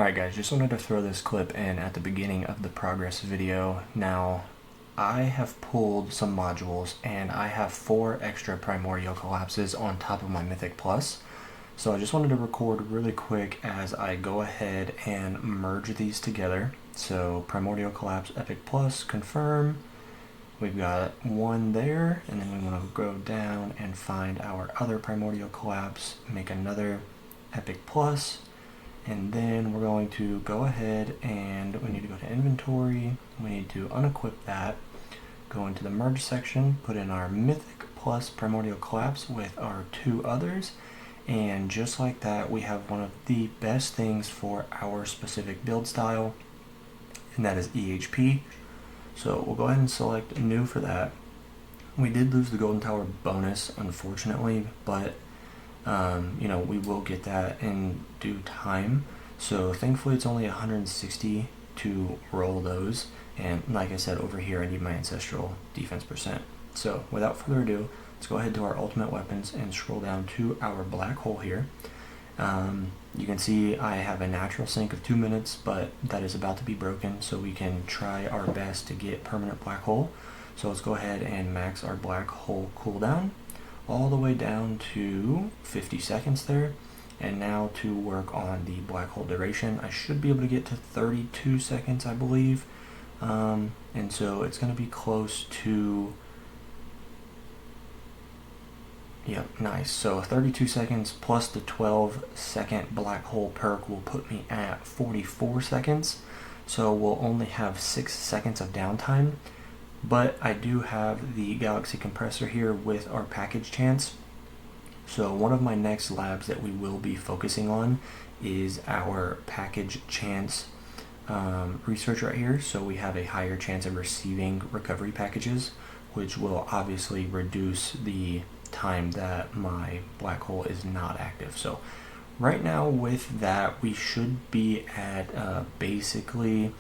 Alright guys, just wanted to throw this clip in at the beginning of the progress video. Now, I have pulled some modules and I have 4 extra primordial collapses on top of my Mythic Plus. So I just wanted to record really quick as I go ahead and merge these together. So primordial collapse Epic Plus, confirm. We've got one there, and then we want to go down and find our other primordial collapse, make another Epic Plus. And then we're going to go ahead and we need to go to inventory. We need to unequip that. Go into the merge section, put in our Mythic Plus Primordial Collapse with our 2 others. And just like that, we have one of the best things for our specific build style, and that is EHP. So we'll go ahead and select new for that. We did lose the Golden Tower bonus, unfortunately, but we will get that in due time. So thankfully it's only 160 to roll those, and like I said, over here I need my ancestral defense percent. So without further ado, let's go ahead to our ultimate weapons and scroll down to our black hole here. You can see I have a natural sync of 2 minutes, but that is about to be broken, so we can try our best to get permanent black hole. So let's go ahead and max our black hole cooldown all the way down to 50 seconds there. And now to work on the black hole duration, I should be able to get to 32 seconds, I believe. And so it's going to be close to, yep, nice. So 32 seconds plus the 12-second black hole perk will put me at 44 seconds. So we'll only have 6 seconds of downtime. But I do have the Galaxy Compressor here with our package chance. So one of my next labs that we will be focusing on is our package chance research right here. So we have a higher chance of receiving recovery packages, which will obviously reduce the time that my black hole is not active. So right now with that, we should be at basically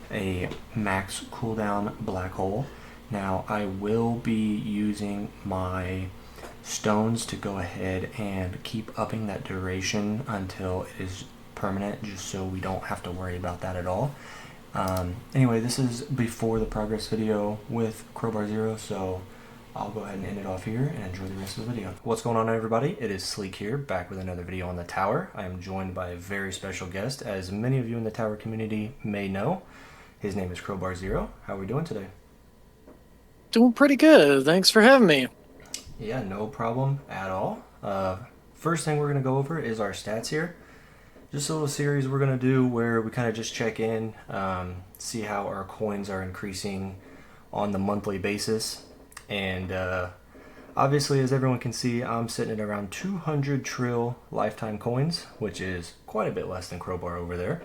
a max cooldown black hole. Now I will be using my stones to go ahead and keep upping that duration until it is permanent, just so we don't have to worry about that at all. Anyway, this is before the progress video with Crowbarzero, so I'll go ahead and end it off here and enjoy the rest of the video. What's going on, everybody? It is Sleek here, back with another video on the tower. I am joined by a very special guest, as many of you in the tower community may know. His name is Crowbarzero. How are we doing today? Doing pretty good. Thanks for having me. Yeah, no problem at all. First thing we're going to go over is our stats here. Just a little series we're going to do where we kind of just check in, see how our coins are increasing on the monthly basis. And obviously, as everyone can see, I'm sitting at around 200 trill lifetime coins, which is quite a bit less than Crowbar over there.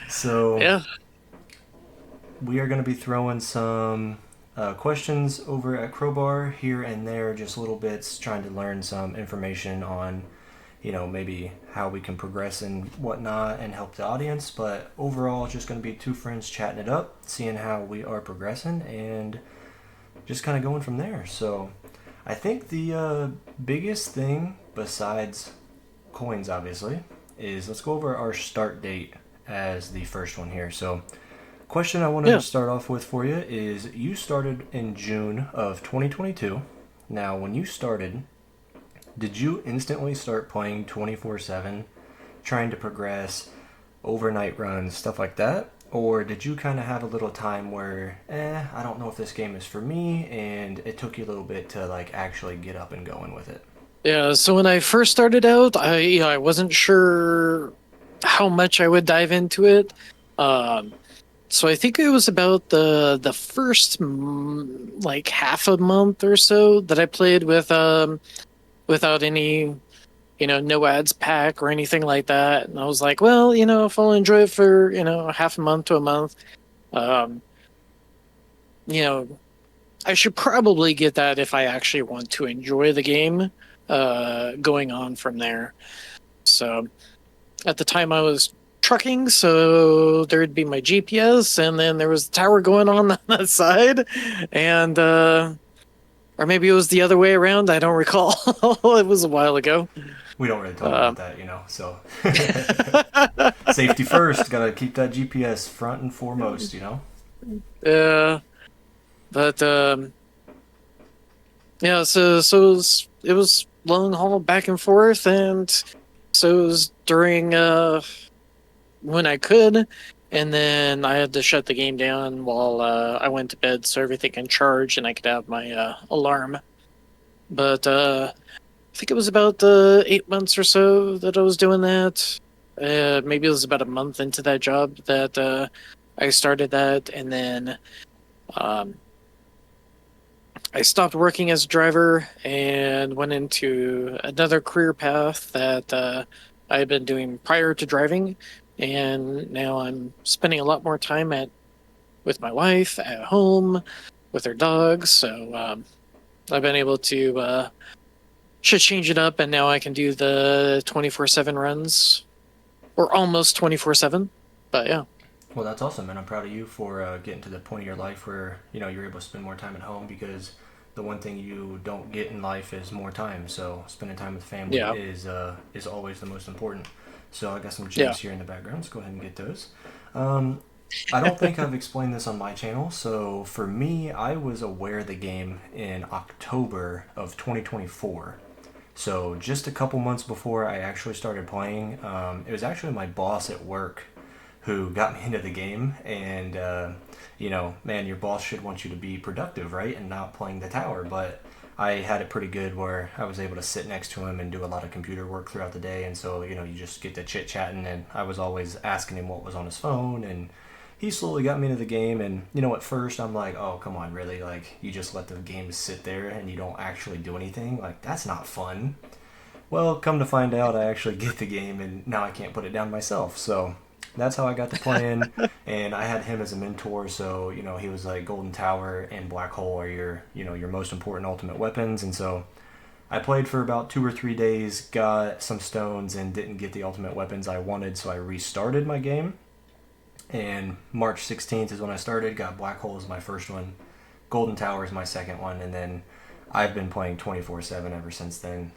So Yeah. we are going to be throwing some questions over at Crowbar here and there, just little bits, trying to learn some information on, maybe how we can progress and whatnot and help the audience. But overall, it's just going to be 2 friends chatting it up, seeing how we are progressing, and just kind of going from there. So I think the biggest thing, besides coins obviously, is let's go over our start date as the first one here. So question I wanted to start off with for you is, you started in June of 2022. Now, when you started, did you instantly start playing 24/7, trying to progress, overnight runs, stuff like that? Or did you kind of have a little time where, I don't know if this game is for me, and it took you a little bit to like actually get up and going with it? Yeah. So when I first started out, I wasn't sure how much I would dive into it. So I think it was about the first like half a month or so that I played with without any no ads pack or anything like that. And I was like, well, if I'll enjoy it for half a month to a month, um, you know, I should probably get that if I actually want to enjoy the game going on from there. So at the time I was trucking, so there'd be my GPS, and then there was the tower going on that side, and or maybe it was the other way around. I don't recall. It was a while ago. We don't really talk about Um, that, you know. So safety first. Gotta keep that GPS front and foremost, you know. yeah, but yeah, so it was long haul back and forth, and so it was during when I could, and then I had to shut the game down while I went to bed so everything can charge and I could have my alarm. But I think it was about 8 months or so that I was doing that. Maybe it was about a month into that job that I started that, and then um, I stopped working as a driver and went into another career path that I had been doing prior to driving, and now I'm spending a lot more time at with my wife at home with her dogs. So I've been able to change it up, and now I can do the 24/7 runs or almost 24/7. But yeah, Well, that's awesome, and I'm proud of you for getting to the point of your life where you're able to spend more time at home because the one thing you don't get in life is more time. So spending time with family yeah, is always the most important. So I got some yeah. jigs here in the background. Let's go ahead and get those. Um, I don't think I've explained this on my channel. So for me, I was aware of the game in October of 2024. So just a couple months before I actually started playing, it was actually my boss at work who got me into the game. And man, your boss should want you to be productive, right, and not playing the tower. But I had it pretty good where I was able to sit next to him and do a lot of computer work throughout the day. And so you just get to chit chatting, and I was always asking him what was on his phone, and he slowly got me into the game. And at first I'm like, oh come on, really? Like, you just let the game sit there and you don't actually do anything? Like, that's not fun. Well, come to find out, I actually get the game, and now I can't put it down myself. So that's how I got to playing, and I had him as a mentor. So he was like, Golden Tower and Black Hole are your most important ultimate weapons. And so I played for about 2 or 3 days, got some stones, and didn't get the ultimate weapons I wanted. So I restarted my game, and March 16th is when I started. Got Black Hole as my first one, Golden Tower is my second one, and then I've been playing 24/7 ever since then.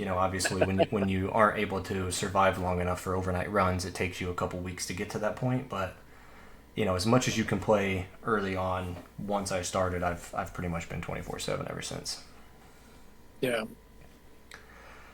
Obviously, when you aren't able to survive long enough for overnight runs, it takes you a couple weeks to get to that point. But as much as you can play early on, once I started, I've pretty much been 24/7 ever since. Yeah.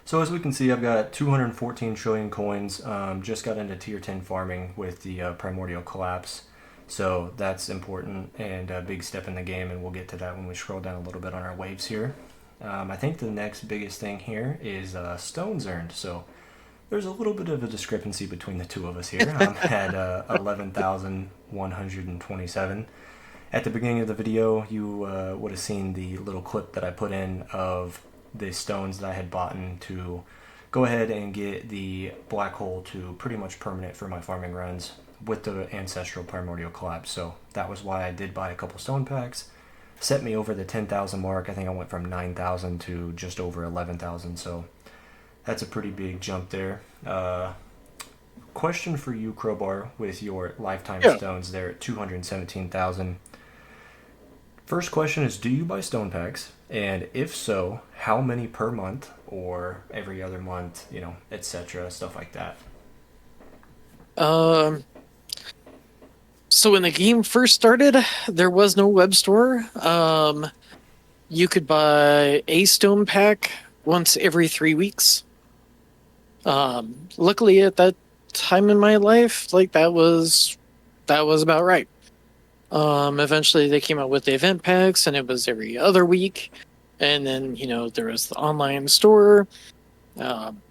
So as we can see, I've got 214 trillion coins. Just got into tier 10 farming with the primordial collapse. So that's important and a big step in the game, and we'll get to that when we scroll down a little bit on our waves here. I think the next biggest thing here is stones earned. So there's a little bit of a discrepancy between the two of us here. I'm at 11,127. At the beginning of the video, you would have seen the little clip that I put in of the stones that I had bought to go ahead and get the black hole to pretty much permanent for my farming runs with the ancestral primordial collapse. So that was why I did buy a couple stone packs. Set me over the 10,000 mark. I think I went from 9,000 to just over 11,000. So that's a pretty big jump there. Question for you, Crowbar, with your lifetime Yeah. stones there at 217,000. First question is, do you buy stone packs? And if so, how many per month or every other month, etc., stuff like that? Um. So when the game first started, there was no web store. You could buy a stone pack once every 3 weeks. Luckily, at that time in my life, like that was about right. Eventually, they came out with the event packs, and it was every other week. And then there was the online store. Um,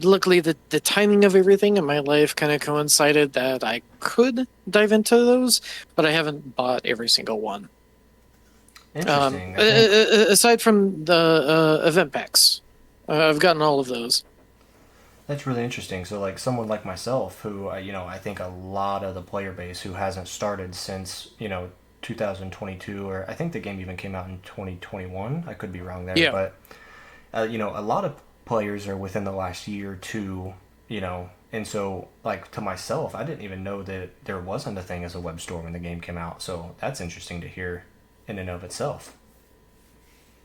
Luckily, the timing of everything in my life kind of coincided that I could dive into those, but I haven't bought every single one. Interesting. I think Aside from the event packs, I've gotten all of those. that's really interesting. So, like someone like myself, who I think a lot of the player base who hasn't started since 2022, or I think the game even came out in 2021. I could be wrong there, Yeah, but a lot of players are within the last year or two. And so like to myself, I didn't even know that there wasn't a thing as a web store when the game came out. So that's interesting to hear in and of itself.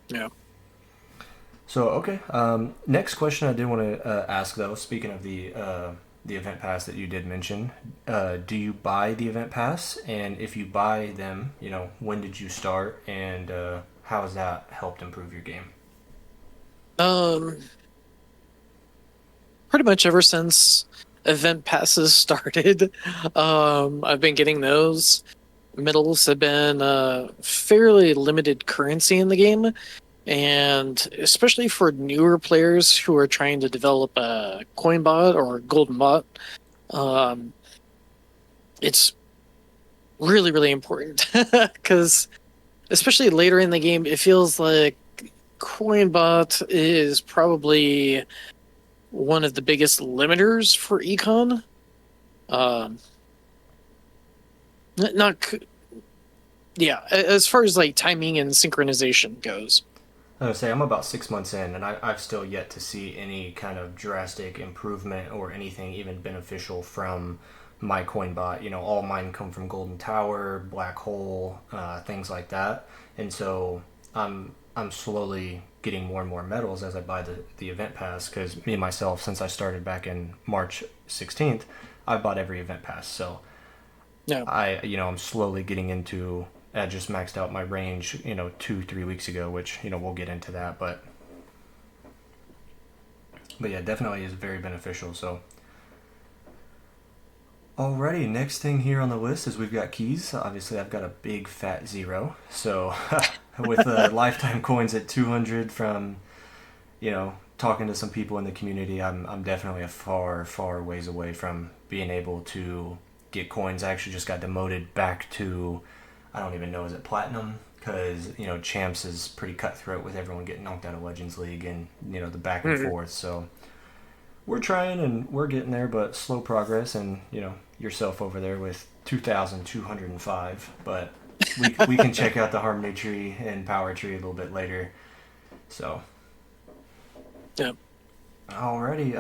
yeah. So okay, next question I did want to ask though. Speaking of the event pass that you did mention, do you buy the event pass? And if you buy them, when did you start, and how has that helped improve your game? Um, Pretty much ever since event passes started, I've been getting those. Medals have been fairly limited currency in the game, and especially for newer players who are trying to develop a coin bot or golden bot, um, it's really, really important because especially later in the game, it feels like Coinbot is probably one of the biggest limiters for econ. Um, not yeah, as far as like timing and synchronization goes. I would say I'm about 6 months in, and I've still yet to see any kind of drastic improvement or anything even beneficial from my coin bot. All mine come from Golden Tower, Black Hole, things like that, and so I'm slowly getting more and more medals as I buy the event pass. Because me myself, since I started back in March 16th, I bought every event pass. So Yeah, I'm slowly getting into. I just maxed out my range, 2, 3 weeks ago, which we'll get into that, but yeah, definitely is very beneficial. So, alrighty, next thing here on the list is we've got keys. Obviously, I've got a big fat zero. So, with lifetime coins at 200 from talking to some people in the community, I'm definitely a far far ways away from being able to get coins. I actually just got demoted back to, I don't even know, is it platinum? Because champs is pretty cutthroat with everyone getting knocked out of Legends League, and the back and Mhm. forth. So we're trying and we're getting there, but slow progress. And yourself over there with 2,205, but we can check out the Harmony Tree and Power Tree a little bit later. So Yeah. alrighty.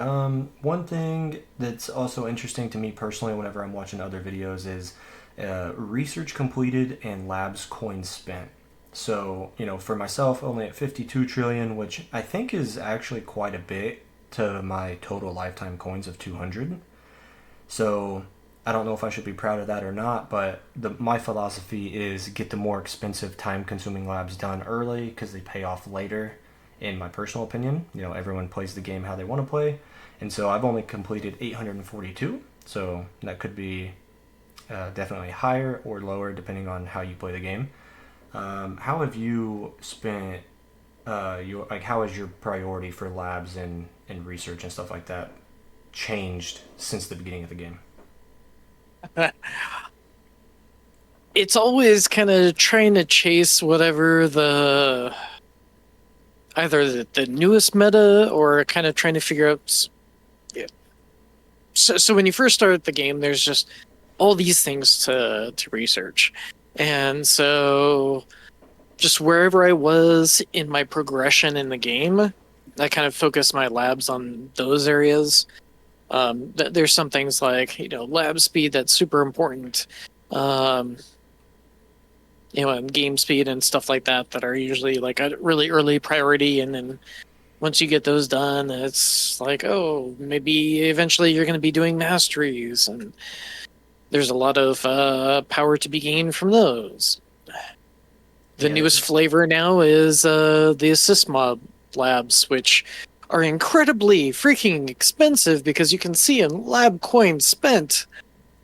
One thing that's also interesting to me personally, whenever I'm watching other videos, is research completed and labs coins spent. So for myself, only at 52 trillion, which I think is actually quite a bit to my total lifetime coins of 200. So I don't know if I should be proud of that or not, but my philosophy is get the more expensive, time-consuming labs done early because they pay off later. In my personal opinion, everyone plays the game how they want to play, and so I've only completed 842. So that could be definitely higher or lower depending on how you play the game. How have you spent your like? How has your priority for labs and research and stuff like that changed since the beginning of the game? It's always kind of trying to chase whatever the either the newest meta or kind of trying to figure out. Yeah. So when you first start the game, there's just all these things to research, and so just wherever I was in my progression in the game, I kind of focused my labs on those areas. There's some things like lab speed that's super important. Um, and game speed and stuff like that that are usually like a really early priority, and then once you get those done, it's like, oh, maybe eventually you're going to be doing masteries, and there's a lot of power to be gained from those. The Yeah, newest flavor now is the assist mob labs, which are incredibly freaking expensive because you can see in lab coins spent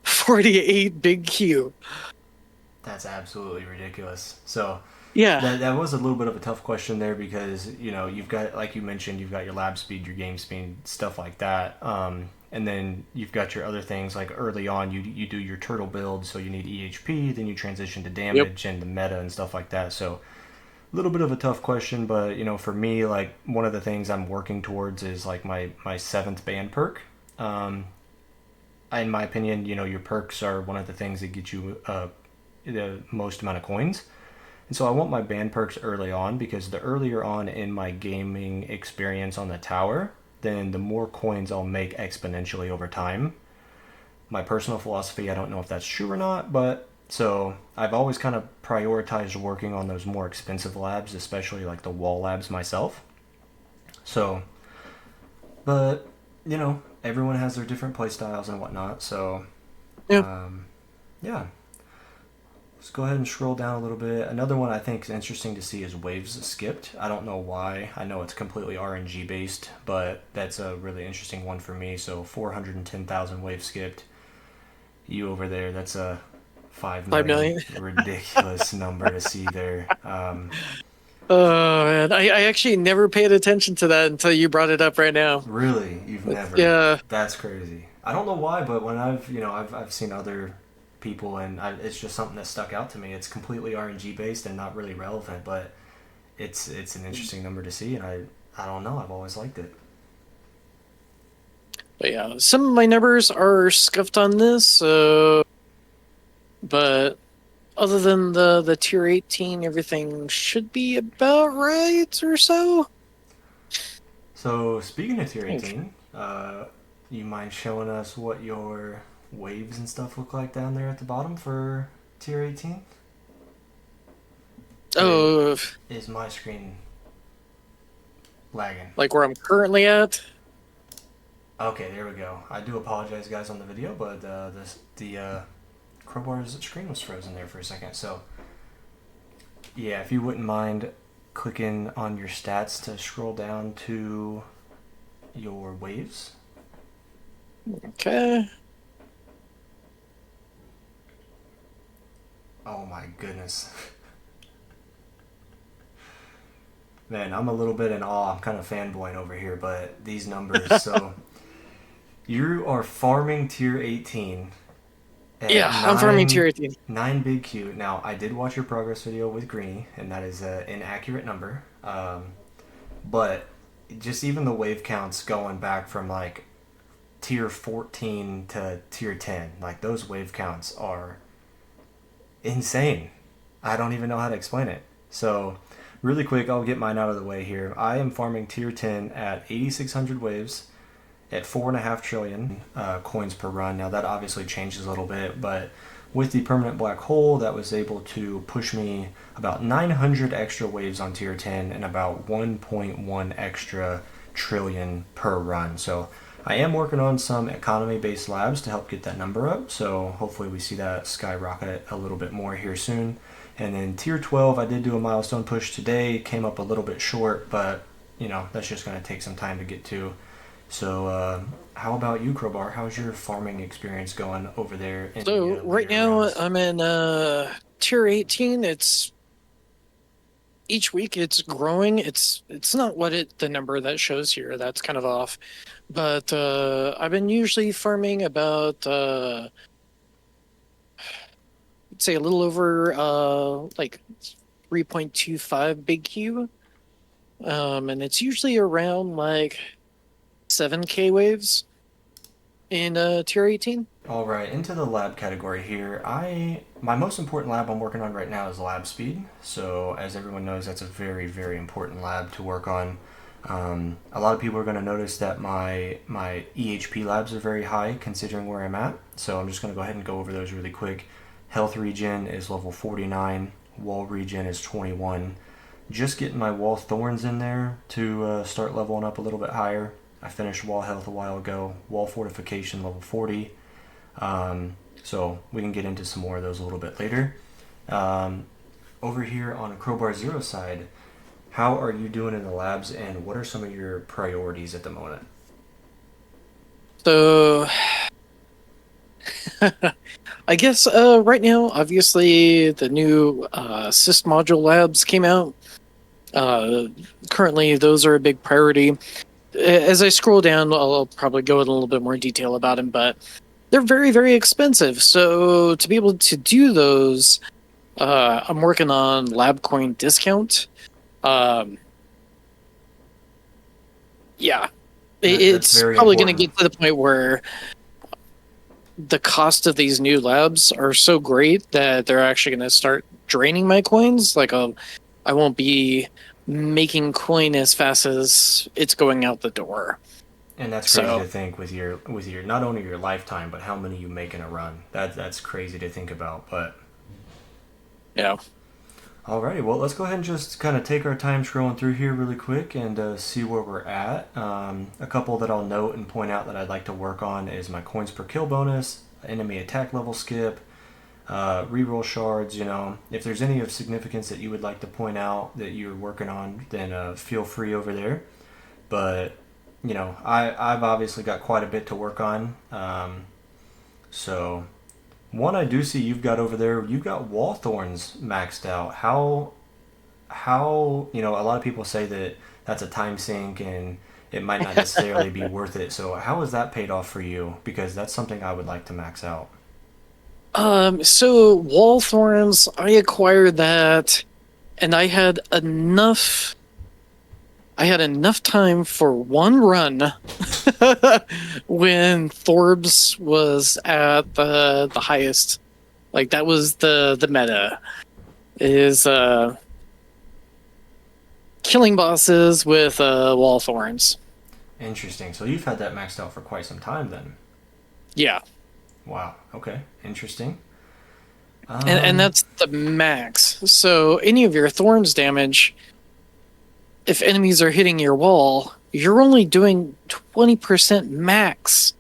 48 big Q. that's absolutely ridiculous. So Yeah. that was a little bit of a tough question there because you've got, like you mentioned, you've got your lab speed, your game speed, stuff like that, and then you've got your other things like early on you do your turtle build, so you need EHP, then you transition to Yep. damage and the meta and stuff like that. So a little bit of a tough question, but for me, like one of the things I'm working towards is like my seventh band perk. Um, in my opinion, your perks are one of the things that get you the most amount of coins. And so I want my band perks early on because the earlier on in my gaming experience on the tower, then the more coins I'll make exponentially over time. My personal philosophy, I don't know if that's true or not, but so I've always kind of prioritized working on those more expensive labs, especially like the wall labs myself. So, but everyone has their different play styles and whatnot. So, Yeah. yeah. Let's go ahead and scroll down a little bit. Another one I think is interesting to see is waves skipped. I don't know why. I know it's completely RNG based, but that's a really interesting one for me. So 410,000 waves skipped. You over there, that's a 5 5 million. million. Ridiculous number to see there. Oh man, I actually never paid attention to that until you brought it up right now. Really, you've never. Yeah. That's crazy. I don't know why, but when I've seen other people, and it's just something that stuck out to me. It's completely RNG based and not really relevant, but it's an interesting number to see, and I don't know. I've always liked it. But yeah, some of my numbers are scuffed on this, but other than the tier 18, everything should be about right or so. So speaking of tier Okay. 18, you mind showing us what your waves and stuff look like down there at the bottom for tier 18? Or Oh, is my screen lagging? like where I'm currently at. Okay, there we go. I do apologize, guys, on the video, but the Crowbar's screen was frozen there for a second. So yeah, if you wouldn't mind clicking on your stats to scroll down to your waves. Okay. Oh my goodness. Man, I'm a little bit in awe. I'm kind of fanboying over here, but these numbers. So you are farming tier 18 at Yeah, I'm farming tier 18. nine big Q. Now I did watch your progress video with Greeny, and that is an inaccurate number. But just even the wave counts going back from like tier 14 to tier 10, like those wave counts are insane. I don't even know how to explain it. So, really quick, I'll get mine out of the way here. I am farming tier 10 at 8,600 waves at 4.5 trillion coins per run. Now, that obviously changes a little bit, but with the permanent black hole, that was able to push me about 900 extra waves on tier 10 and about 1.1 extra trillion per run. So, I am working on some economy based labs to help get that number up. So hopefully we see that skyrocket a little bit more here soon. And then tier 12, I did do a milestone push today, came up a little bit short, but that's just going to take some time to get to. So how about you, Crowbar? How's your farming experience going over there in the So right later now rounds? I'm in tier 18. It's each week it's growing. It's not what the number that shows here. That's kind of off. But I've been usually farming about I'd say a little over like 3.25 big Q. And it's usually around like 7K waves in tier 18. All right, into the lab category here. My most important lab I'm working on right now is lab speed. So as everyone knows, that's a very very important lab to work on. A lot of people are going to notice that my EHP labs are very high considering where I'm at. So I'm just going to go ahead and go over those really quick. Health regen is level 49. Wall regen is 21. Just getting my wall thorns in there to start leveling up a little bit higher. I finished wall health a while ago. Wall fortification level 40. So we can get into some more of those a little bit later. Um, Over here on Crowbarzero side, how are you doing in the labs, and what are some of your priorities at the moment? So I guess right now, obviously, the new Sys module labs came out. Uh, Currently, those are a big priority. As I scroll down, I'll probably go in a little bit more detail about them, but they're very, very expensive. So to be able to do those, I'm working on LabCoin discount. Um, yeah, That's it's very probably going to important. get to the point where the cost of these new labs are so great that they're actually going to start draining my coins. Like, I won't be making coin as fast as it's going out the door. And that's crazy So, to think with your not only your lifetime but how many you make in a run. That's crazy to think about. But yeah. Alrighty, well, let's go ahead and just kind of take our time scrolling through here really quick and see where we're at. A couple that I'll note and point out that I'd like to work on is my coins per kill bonus, enemy attack level skip, reroll shards. If there's any of significance that you would like to point out that you're working on, then feel free over there. But, I've obviously got quite a bit to work on. So one I do see you've got over there, you've got wall thorns maxed out. How a lot of people say that that's a time sink and it might not necessarily be worth it. So how has that paid off for you? Because that's something I would like to max out. So wall thorns, I acquired that, and I had enough time for one run when Thorbs was at the highest. Like that was the meta is killing bosses with wall thorns. Interesting. So you've had that maxed out for quite some time then. Yeah. Wow. Okay. Interesting. And that's the max. So any of your thorns damage, if enemies are hitting your wall, you're only doing 20% max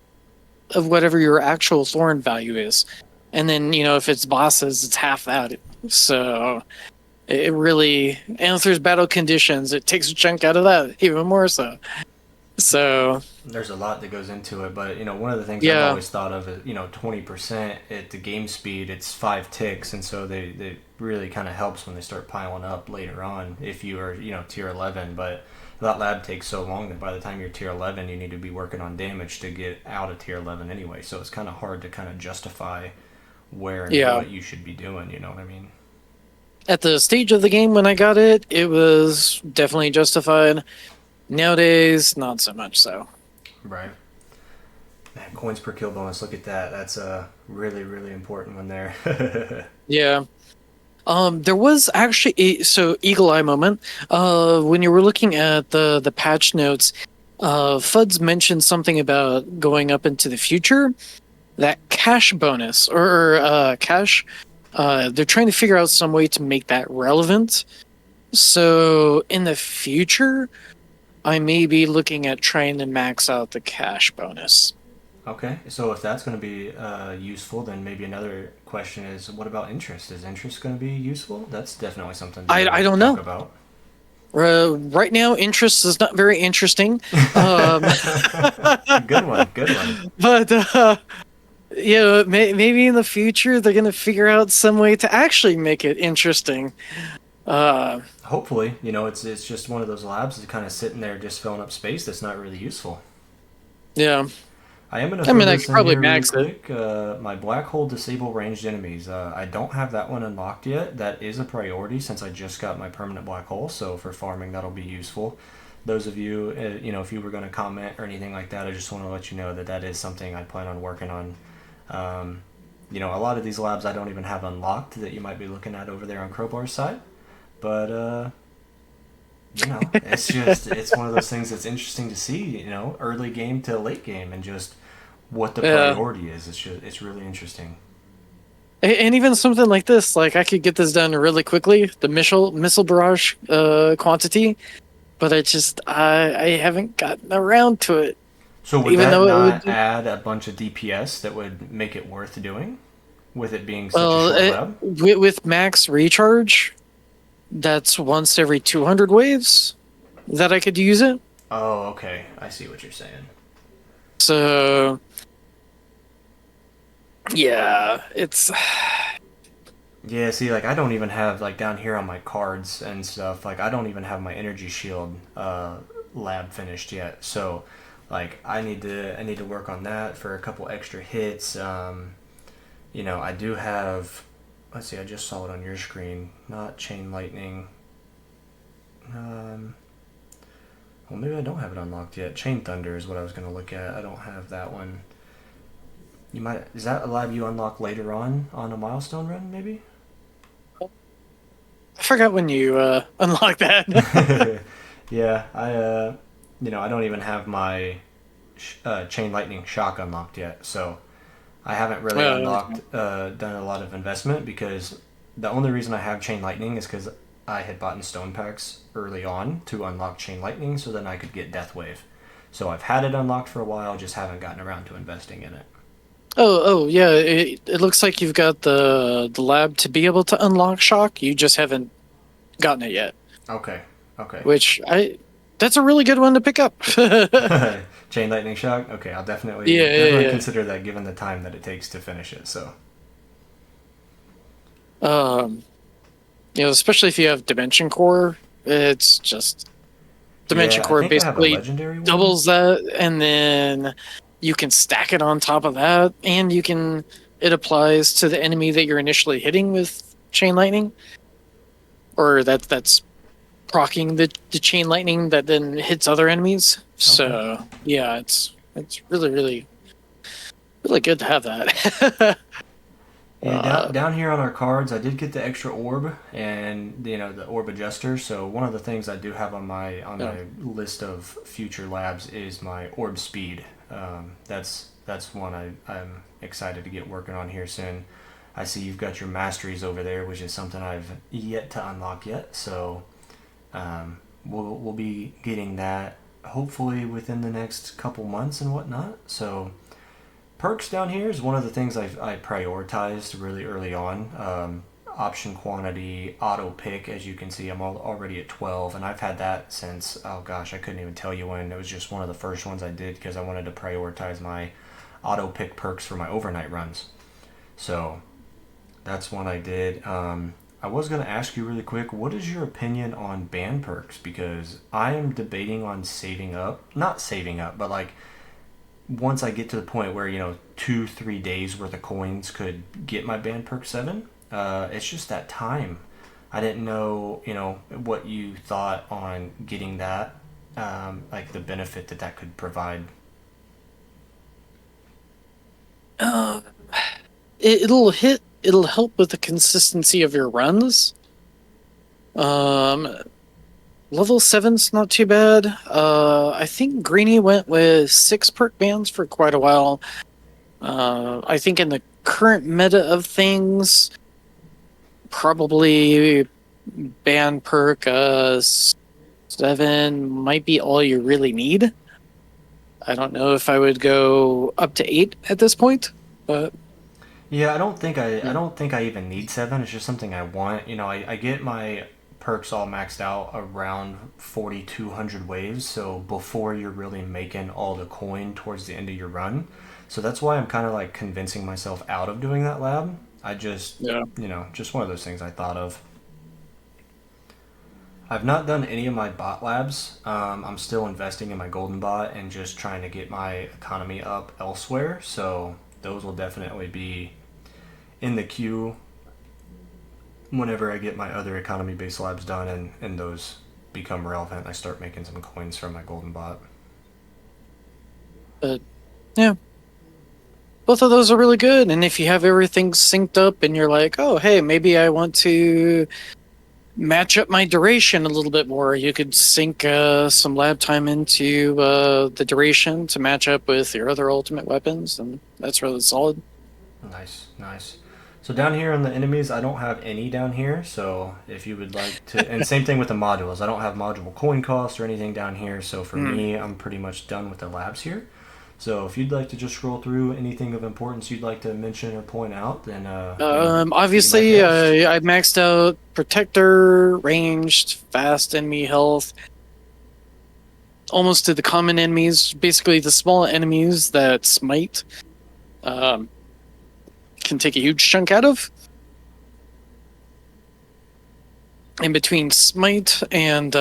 of whatever your actual thorn value is. And then, if it's bosses, it's half that. So it really, and if there's battle conditions, it takes a chunk out of that, even more so. So there's a lot that goes into it, but one of the things I've yeah, always thought of is 20% at the game speed, it's 5 ticks, and so they really kind of helps when they start piling up later on if you are tier 11. But that lab takes so long that by the time you're tier 11, you need to be working on damage to get out of tier 11 anyway. So it's kind of hard to kind of justify where and yeah. what you should be doing. You know what I mean? At the stage of the game when I got it, it was definitely justified. Nowadays, not so much so. Right. Man, coins per kill bonus. Look at that. That's a really, really important one there. Yeah. There was actually so eagle eye moment. When you were looking at the patch notes, Fuds mentioned something about going up into the future. That cash bonus or cash, they're trying to figure out some way to make that relevant. So in the future, I may be looking at trying to max out the cash bonus. Okay, so if that's going to be useful, then maybe another question is, what about interest? Is interest going to be useful? That's definitely something that I'd I like to don't talk know. about. Right now, interest is not very interesting. Um, Good one, good one. but maybe in the future they're gonna figure out some way to actually make it interesting. Uh, Hopefully, it's just one of those labs that's kind of sitting there just filling up space that's not really useful. yeah, I am going to I throw mean, I this could in probably here really max it. quick. My black hole disable ranged enemies. I don't have that one unlocked yet. That is a priority since I just got my permanent black hole. So for farming, that'll be useful. Those of you, if you were going to comment or anything like that, I just want to let you know that that is something I plan on working on. A lot of these labs I don't even have unlocked that you might be looking at over there on Crowbar's side. But it's one of those things that's interesting to see. Early game to late game and just what the Yeah, priority is. It's really interesting. and even something like this, like I could get this done really quickly. The missile barrage quantity, but I haven't gotten around to it. So would Even that though it not would, add a bunch of DPS that would make it worth doing, with it being such a well, short lab? with max recharge, that's once every 200 waves that I could use it. Oh, okay. I see what you're saying. So yeah, it's Yeah, see, like I don't even have like down here on my cards and stuff. Like I don't even have my energy shield lab finished yet. So, like I need to work on that for a couple extra hits. I do have. Let's see, I just saw it on your screen. Not chain lightning. Um, well, maybe I don't have it unlocked yet. Chain thunder is what I was gonna look at. I don't have that one. You might. Is that a lab you unlock later on a milestone run? Maybe. I forgot when you unlock that. Yeah, I don't even have my chain lightning shock unlocked yet, so I haven't really Well, unlocked, done a lot of investment because The only reason I have Chain Lightning is because I had bought in stone packs early on to unlock Chain Lightning so then I could get Death Wave. So I've had it unlocked for a while, just haven't gotten around to investing in it. Oh, yeah. It looks like you've got the lab to be able to unlock shock. You just haven't gotten it yet, Okay, okay. which that's a really good one to pick up. Chain Lightning Shock? Okay, I'll definitely Yeah, definitely yeah, consider that given the time that it takes to finish it, so. yeah. Especially if you have Dimension Core, it's just Dimension Yeah, I Core think I have a basically legendary one. doubles that, and then you can stack it on top of that, and it applies to the enemy that you're initially hitting with Chain Lightning, or that's proccing the Chain Lightning that then hits other enemies. Okay. So yeah, it's really really good to have that. Yeah, down here on our cards, I did get the extra orb and the orb adjuster. So one of the things I do have on my Yeah. list of future labs is my orb speed. That's one I'm excited to get working on here soon. I see you've got your masteries over there, which is something I've yet to unlock yet. So we'll be getting that hopefully within the next couple months and whatnot. So perks down here is one of the things I prioritized really early on. Option quantity, auto pick, as you can see, I'm already at 12, and I've had that since, oh gosh, I couldn't even tell you when. It was just one of the first ones I did because I wanted to prioritize my auto pick perks for my overnight runs. So that's one I did. I was going to ask you really quick, what is your opinion on ban perks? Because I am debating on saving up, not saving up, but like once I get to the point where 2-3 days worth of coins could get my band perk 7, it's just that time. I didn't know what you thought on getting that, like the benefit that could provide. Uh, it'll help with the consistency of your runs. Um, Level 7's not too bad. I think Greeny went with 6 perk bans for quite a while. I think in the current meta of things, probably ban perk 7 might be all you really need. I don't know if I would go up to 8 at this point, but Yeah, I yeah. don't think I even need 7. It's just something I want. I get my perks all maxed out around 4,200 waves, so before you're really making all the coin towards the end of your run. So that's why I'm kind of like convincing myself out of doing that lab. I just, Yeah. just one of those things I thought of. I've not done any of my bot labs. I'm still investing in my golden bot and just trying to get my economy up elsewhere. So those will definitely be in the queue whenever I get my other economy based labs done and those become relevant. I start making some coins from my golden bot. But yeah, both of those are really good. And if you have everything synced up and you're like, oh, hey, maybe I want to match up my duration a little bit more, you could sync some lab time into the duration to match up with your other ultimate weapons. And that's really solid. Nice, nice. So down here on the enemies, I don't have any down here. So if you would like to, and same thing with the modules, I don't have module coin cost or anything down here. So for Hmm. me, I'm pretty much done with the labs here. So if you'd like to just scroll through anything of importance you'd like to mention or point out, then be my Obviously, guest. I maxed out Protector, Ranged, Fast enemy health, almost to the common enemies. Basically, the small enemies that Smite um, can take a huge chunk out of. In between Smite and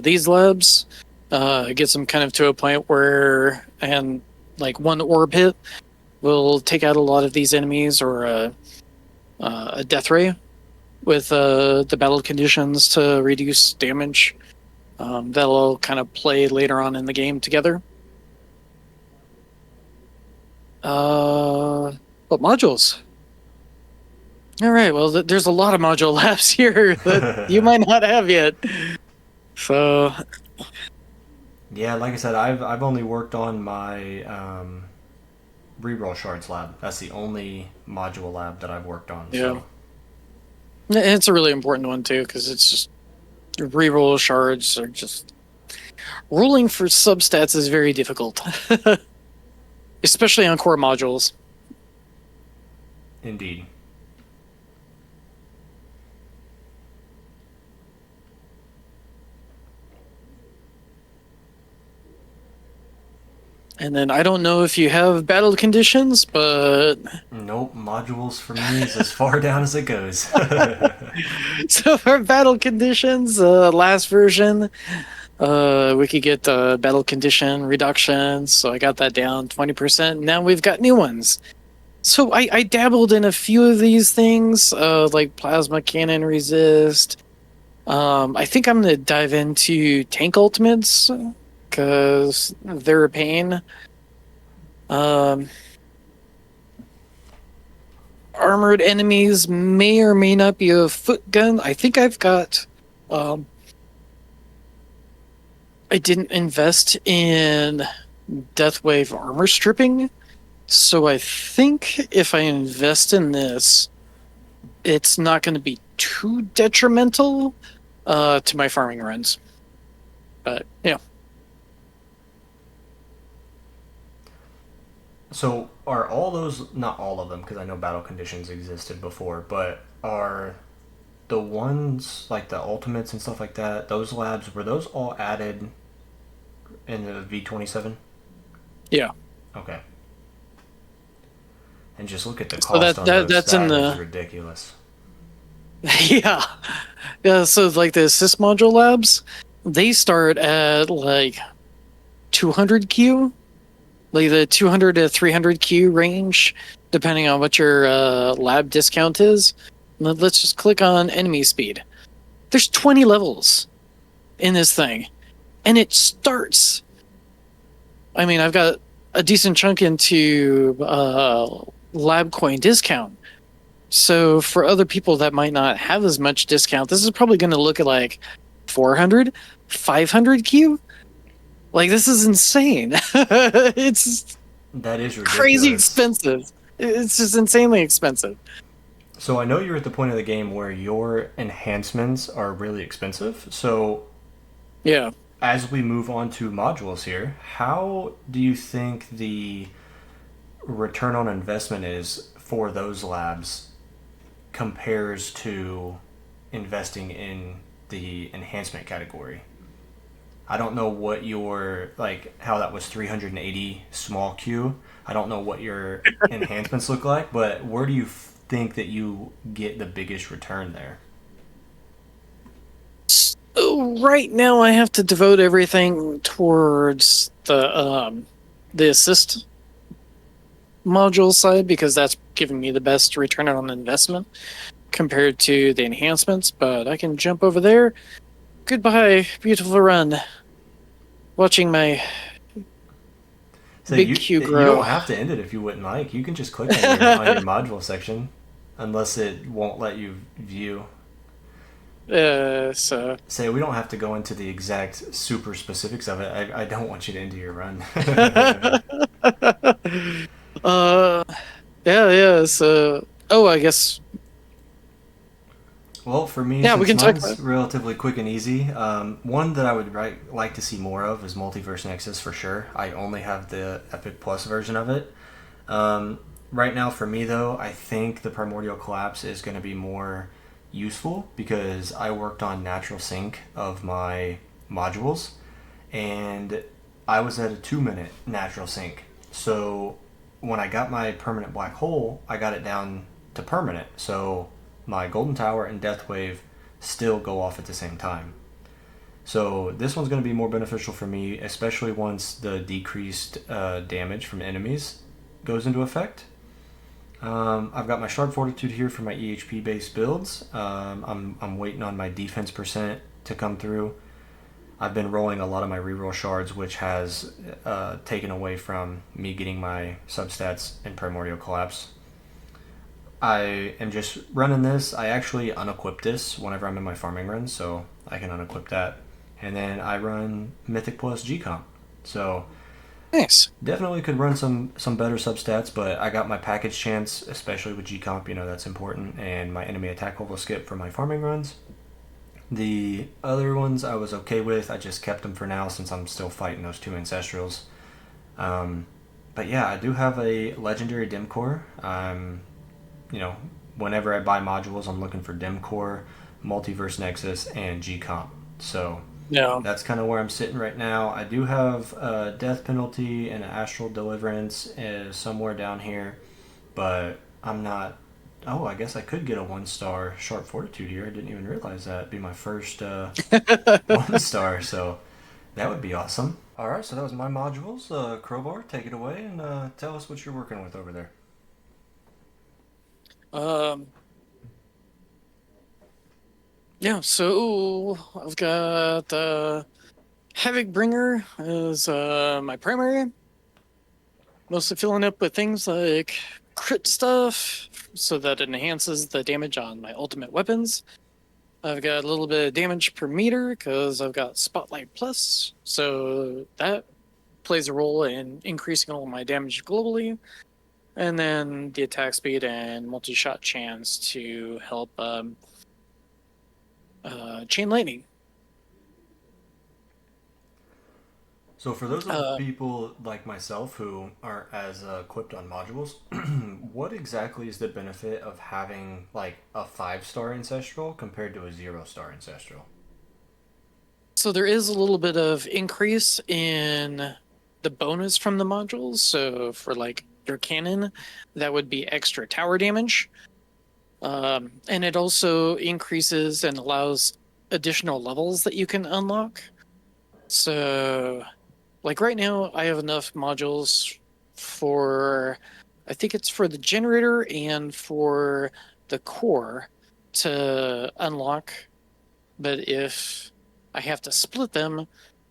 these labs, it gets them kind of to a point where, and like one orb hit will take out a lot of these enemies, or a death ray with the battle conditions to reduce damage. That'll kind of play later on in the game together. But modules. All right. Well, there's a lot of module labs here that you might not have yet. So Yeah, like I said, I've only worked on my reroll shards lab. That's the only module lab that I've worked on. yeah. So It's a really important one too because it's just reroll shards are just rolling for substats is very difficult, especially on core modules. Indeed. And then I don't know if you have battle conditions, but Nope, modules for me is as far down as it goes. so for battle conditions, last version, we could get battle condition reductions. So I got that down 20%. Now we've got new ones. So I dabbled in a few of these things, like plasma cannon resist. I think I'm gonna dive into tank ultimates because they're a pain. Um, armored enemies may or may not be a foot gun. I think I've got. I didn't invest in Deathwave armor stripping, so I think if I invest in this, it's not going to be too detrimental to my farming runs. But yeah. So are all those, not all of them, because I know battle conditions existed before, but are the ones like the ultimates and stuff like that, those labs, were those all added in the V27? Yeah. Okay. And just look at the So cost on those. that's in That is the ridiculous. yeah. Yeah, so like the assist module labs, they start at like 200 Q, like the 200 to 300 Q range, depending on what your lab discount is. Let's just click on enemy speed. There's 20 levels in this thing, and it starts. I mean, I've got a decent chunk into lab coin discount. So for other people that might not have as much discount, this is probably going to look at like 400, 500 Q. Like, this is insane. It's That is ridiculous. crazy expensive. It's just insanely expensive. So I know you're at the point of the game where your enhancements are really expensive. So Yeah. as we move on to modules here, how do you think the return on investment is for those labs compares to investing in the enhancement category? I don't know what your, like, how that was 380 small Q. I don't know what your enhancements look like, but where do you think that you get the biggest return there? So right now, I have to devote everything towards the assist module side because that's giving me the best return on investment compared to the enhancements. But I can jump over there. Goodbye, beautiful run. Watching my So big Q you grow. don't have to end it if you wouldn't like. You can just click on your module section, unless it won't let you view. So Say we don't have to go into the exact super specifics of it. I don't want you to end your run. uh yeah, so oh, I guess Well, for me, yeah, we since can talk mine's about relatively quick and easy, one that I would like to see more of is Multiverse Nexus for sure. I only have the Epic Plus version of it. Right now, for me though, I think the Primordial Collapse is going to be more useful because I worked on natural sync of my modules, and I was at a 2 minute natural sync. So when I got my permanent black hole, I got it down to permanent. So my Golden Tower and Death Wave still go off at the same time. So this one's going to be more beneficial for me, especially once the decreased damage from enemies goes into effect. I've got my Sharp Fortitude here for my EHP based builds. I'm waiting on my defense percent to come through. I've been rolling a lot of my reroll shards, which has taken away from me getting my substats in Primordial Collapse. I am just running this. I actually unequip this whenever I'm in my farming runs, so I can unequip that. And then I run Mythic Plus G Comp. So Nice. Definitely could run some better substats, but I got my package chance, especially with G comp. You know that's important, and my enemy attack level skip for my farming runs. The other ones I was okay with. I just kept them for now since I'm still fighting those two ancestrals. Um, but yeah, I do have a legendary dim core. You know, whenever I buy modules, I'm looking for dim core, multiverse nexus, and G comp. So No. that's kind of where I'm sitting right now. I do have a death penalty and an astral deliverance somewhere down here, but I'm not. Oh, I guess I could get a 1 star sharp fortitude here. I didn't even realize that. It'd be my first 1 star, so that would be awesome. All right, so that was my modules. Crowbar, take it away and tell us what you're working with over there. Um, yeah, so I've got Havoc Bringer as my primary. Mostly filling up with things like crit stuff so that it enhances the damage on my ultimate weapons. I've got a little bit of damage per meter because I've got Spotlight Plus, so that plays a role in increasing all my damage globally. And then the attack speed and multi-shot chance to help chain lightning. So, for those of Uh, people like myself who aren't as equipped on modules, what exactly is the benefit of having like a 5 star ancestral compared to a 0 star ancestral? so there is a little bit of increase in the bonus from the modules. So for like your cannon, that would be extra tower damage. And it also increases and allows additional levels that you can unlock. So, like right now, I have enough modules for, I think it's for the generator and for the core to unlock. But if I have to split them,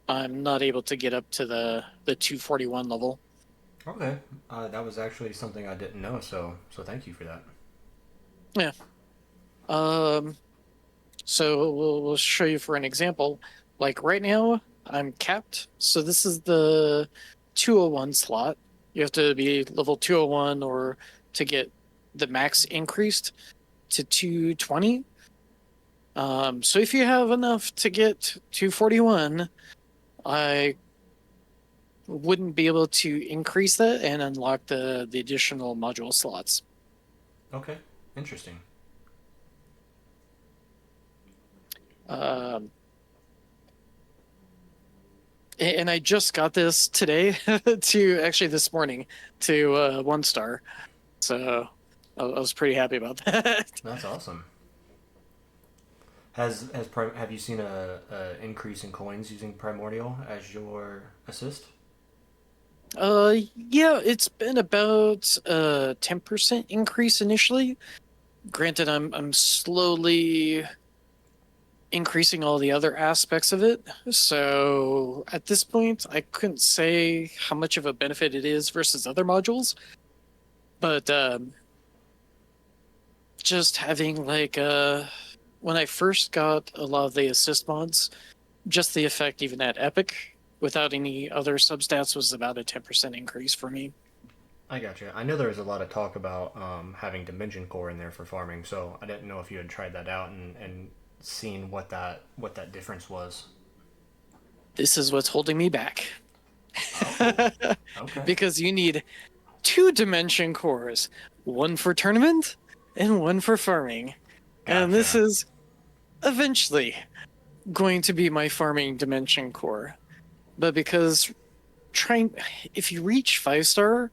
I'm not able to get up to the 241 level. Okay, that was actually something I didn't know, so thank you for that. Yeah. Um, So we'll show you for an example. Like right now, I'm capped. So this is the 201 slot. You have to be level 201 or to get the max increased to 220. So if you have enough to get 241, I wouldn't be able to increase that and unlock the additional module slots. Okay, interesting. Um, and I just got this today to actually this morning to 1 star. So I was pretty happy about that. That's awesome. Have you seen a increase in coins using primordial as your assist? Yeah, it's been about a 10% increase initially. Granted, I'm slowly increasing all the other aspects of it. So at this point, I couldn't say how much of a benefit it is versus other modules. But just having like when I first got a lot of the assist mods, just the effect even at Epic without any other substats was about a 10% increase for me. I gotcha. I know there was a lot of talk about having Dimension Core in there for farming, so I didn't know if you had tried that out and seen what that difference was. This is what's holding me back. Oh, okay. Because you need two dimension cores, one for tournament and one for farming. And this Gotcha. is eventually going to be my farming dimension core. But because trying if you reach 5 star,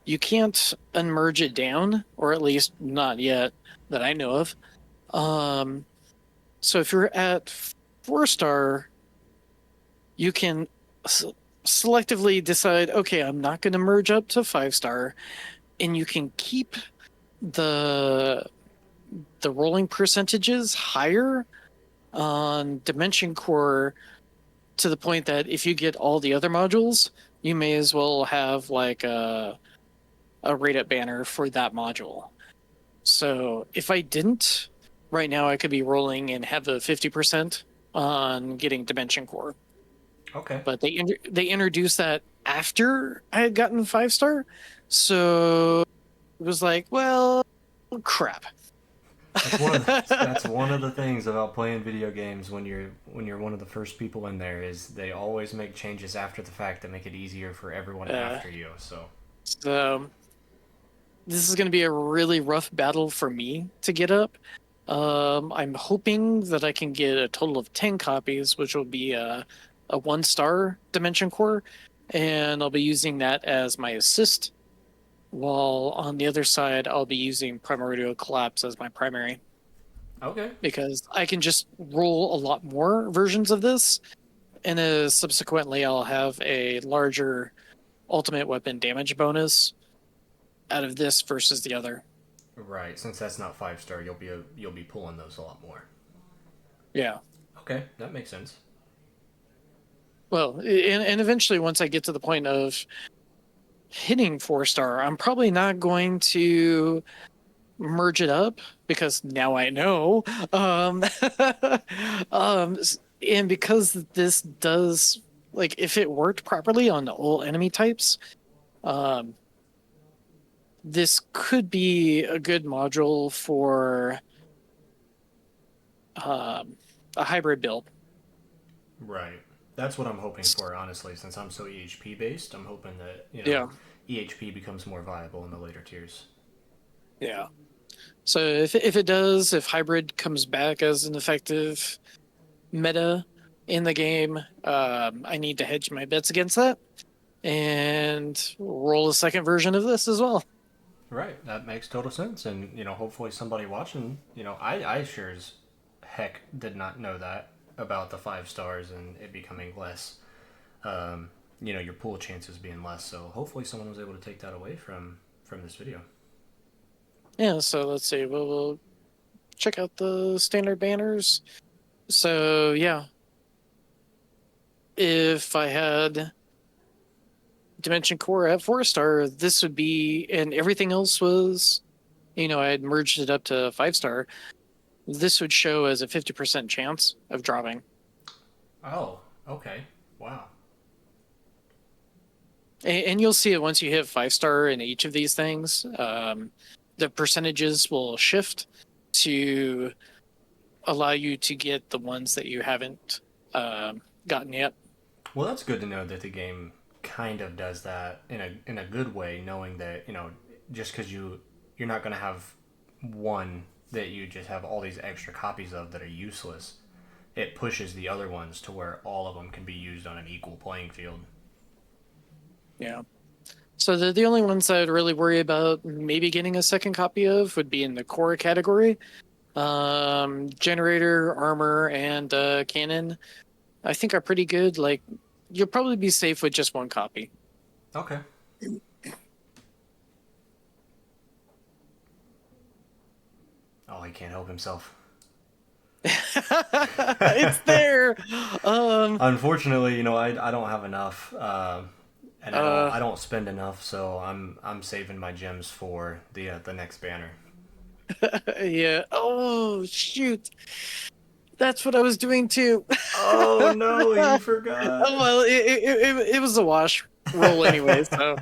you can't unmerge it down, or at least not yet that I know of. Um, so if you're at 4 star, you can selectively decide, okay, I'm not going to merge up to 5 star, and you can keep the the rolling percentages higher on Dimension Core to the point that if you get all the other modules, you may as well have like a rate up banner for that module. So if I didn't, right now I could be rolling and have the 50% on getting Dimension Core. Okay. But they introduced that after I had gotten 5 star. So it was like, well, crap. That's one of the things about playing video games when you're one of the first people in there is they always make changes after the fact that make it easier for everyone uh, after you. So so this is going to be a really rough battle for me to get up. I'm hoping that I can get a total of 10 copies, which will be a 1 star Dimension Core, and I'll be using that as my assist. While on the other side, I'll be using Primordial Collapse as my primary okay, because I can just roll a lot more versions of this, and subsequently, I'll have a larger ultimate weapon damage bonus out of this versus the other. right. Since that's not 5 star, you'll be pulling those a lot more. Yeah. Okay, that makes sense. Well, and eventually, once I get to the point of hitting 4 star, I'm probably not going to merge it up because now I know. Um, um, and because this does, like, if it worked properly on all enemy types, um, this could be a good module for um, a hybrid build. Right. That's what I'm hoping for, honestly. Since I'm so EHP based, I'm hoping that Yeah, EHP becomes more viable in the later tiers. yeah. So if it does, if hybrid comes back as an effective meta in the game, I need to hedge my bets against that and roll a second version of this as well. Right. That makes total sense. And hopefully somebody watching, I sure as heck did not know that about the 5 stars and it becoming less. Your pool chances being less. So hopefully someone was able to take that away from this video. Yeah, so let's see. We'll check out the standard banners. So yeah, if I had Dimension Core at 4 star, this would be, and everything else was, I had merged it up to 5 star. This would show as a 50% chance of dropping. Oh, okay. Wow. And you'll see it once you hit 5 star in each of these things. The percentages will shift to allow you to get the ones that you haven't gotten yet. Well, that's good to know that the game kind of does that in a good way, knowing that just because you're not going to have one that you just have all these extra copies of that are useless. It pushes the other ones to where all of them can be used on an equal playing field. Yeah. So the only ones I'd really worry about maybe getting a second copy of would be in the core category. Generator, armor, and cannon, I think are pretty good. Like, you'll probably be safe with just one copy. Okay. Oh, he can't help himself. It's there. Um, Unfortunately, I don't have enough, and I don't uh, I don't spend enough, so I'm saving my gems for the next banner. yeah. Oh, shoot. That's what I was doing too. Oh no, you Oh, forgot. well, it was a wash roll anyway. So,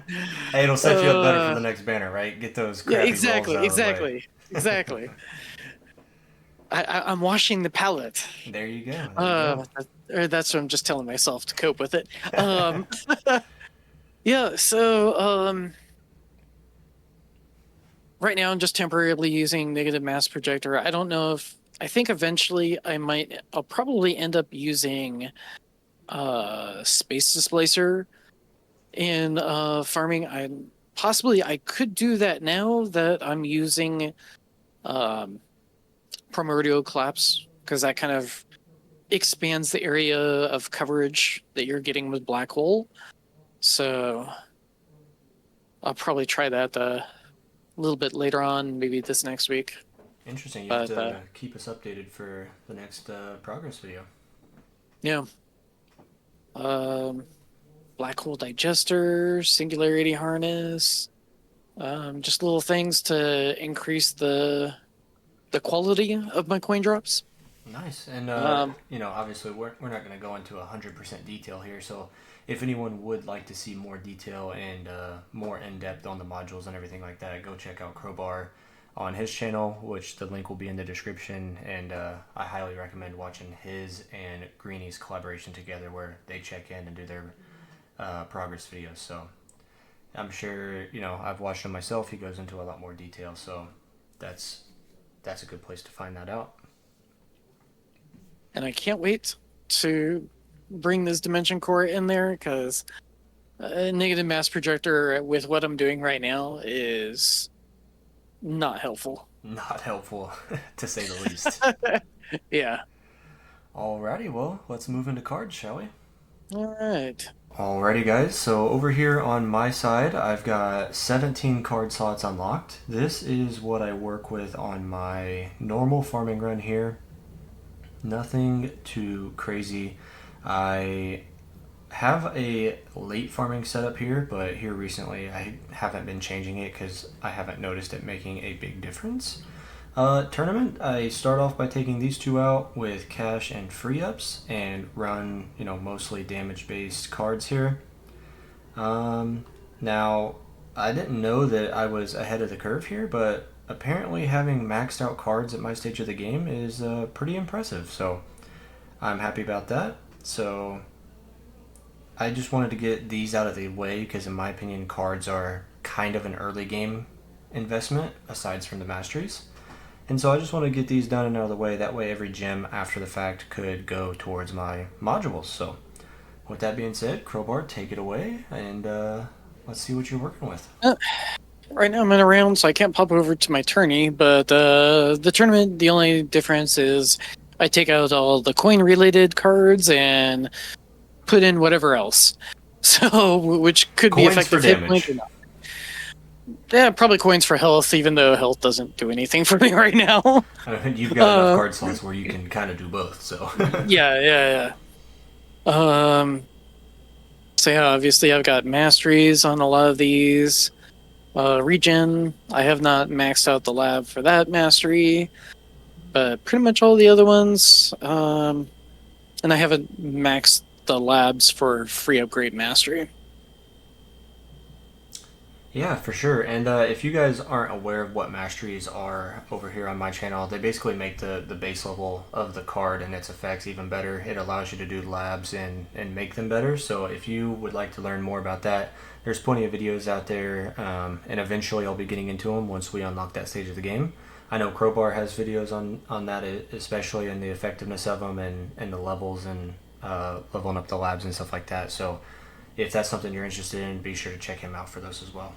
Hey, it'll set you up better for uh, the next banner, right? Get those yeah, crappy rolls exactly, out of the way. exactly, exactly. I'm washing the palette. There you go. There you go. That's what I'm just telling myself to cope with it. Yeah. So, right now I'm just temporarily using negative mass projector. I don't know if I think eventually I'll probably end up using space displacer in farming. I could do that now that I'm using um primordial collapse because that kind of expands the area of coverage that you're getting with black hole. So I'll probably try that a little bit later on, maybe this next week. Interesting. You have But to keep us updated for the next progress video. yeah, um, black hole digester, singularity harness, just little things to increase the quality of my coin drops. Nice. And Um, obviously we're not going to go into 100% detail here. So if anyone would like to see more detail and more in depth on the modules and everything like that, go check out Crowbar on his channel, which the link will be in the description. And I highly recommend watching his and Greeny's collaboration together, where they check in and do their progress videos. So I'm sure, I've watched him myself. He goes into a lot more detail, so that's a good place to find that out. And I can't wait to bring this dimension core in there, because a negative mass projector with what I'm doing right now is not helpful. Not helpful, to say the least. Yeah. Alrighty, well, let's move into cards, shall we? All right. Alrighty, guys, so over here on my side, I've got 17 card slots unlocked. This is what I work with on my normal farming run here. Nothing too crazy. I have a late farming setup here, but here recently I haven't been changing it because I haven't noticed it making a big difference. Tournament, I start off by taking these two out with cash and free ups and run, mostly damage based cards here. Now, I didn't know that I was ahead of the curve here, but apparently having maxed out cards at my stage of the game is pretty impressive, so I'm happy about that. So I just wanted to get these out of the way because in my opinion cards are kind of an early game investment aside from the masteries. And so I just want to get these done and out of the way. That way every gem after the fact could go towards my modules. So with that being said, Crowbar, take it away and let's see what you're working with. Right now I'm in a round, so I can't pop over to my tourney, but the tournament, the only difference is I take out all the coin-related cards and put in whatever else. So, which could Coins be effective for hit damage. point or not. Yeah, probably coins for health, even though health doesn't do anything for me right now. You've got enough card slots where you can kind of do both, so. Yeah. So yeah, obviously I've got masteries on a lot of these. Regen, I have not maxed out the lab for that mastery, but pretty much all the other ones. And I haven't maxed the labs for free upgrade mastery. Yeah, for sure. And if you guys aren't aware of what masteries are over here on my channel, they basically make the base level of the card and its effects even better. It allows you to do labs and make them better. So if you would like to learn more about that, there's plenty of videos out there, and eventually I'll be getting into them once we unlock that stage of the game. I know Crowbar has videos on that, especially in the effectiveness of them and the levels and leveling up the labs and stuff like that. So if that's something you're interested in, be sure to check him out for those as well.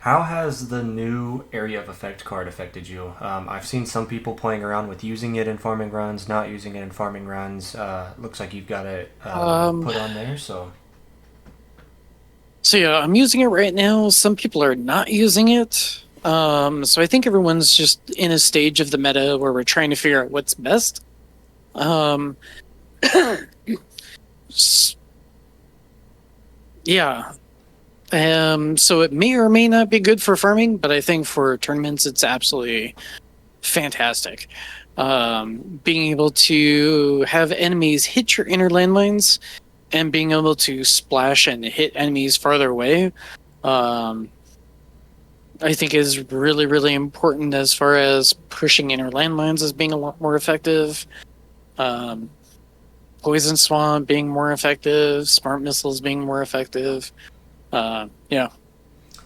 How has the new Area of Effect card affected you? I've seen some people playing around with using it in farming runs, not using it in farming runs. Looks like you've got it put on there, so. So yeah, I'm using it right now. Some people are not using it. So I think everyone's just in a stage of the meta where we're trying to figure out what's best. Yeah. So it may or may not be good for farming, but I think for tournaments it's absolutely fantastic. Being able to have enemies hit your inner landmines and being able to splash and hit enemies farther away, I think is really, really important as far as pushing inner landmines as being a lot more effective. Poison Swamp being more effective, Smart Missiles being more effective. Yeah.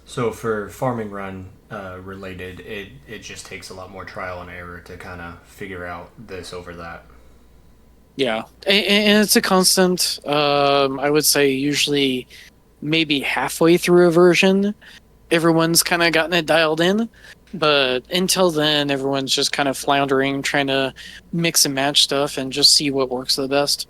So for farming run related, it just takes a lot more trial and error to kind of figure out this over that. Yeah, and it's a constant. I would say usually maybe halfway through a version, everyone's kind of gotten it dialed in. But until then, everyone's just kind of floundering, trying to mix and match stuff and just see what works the best.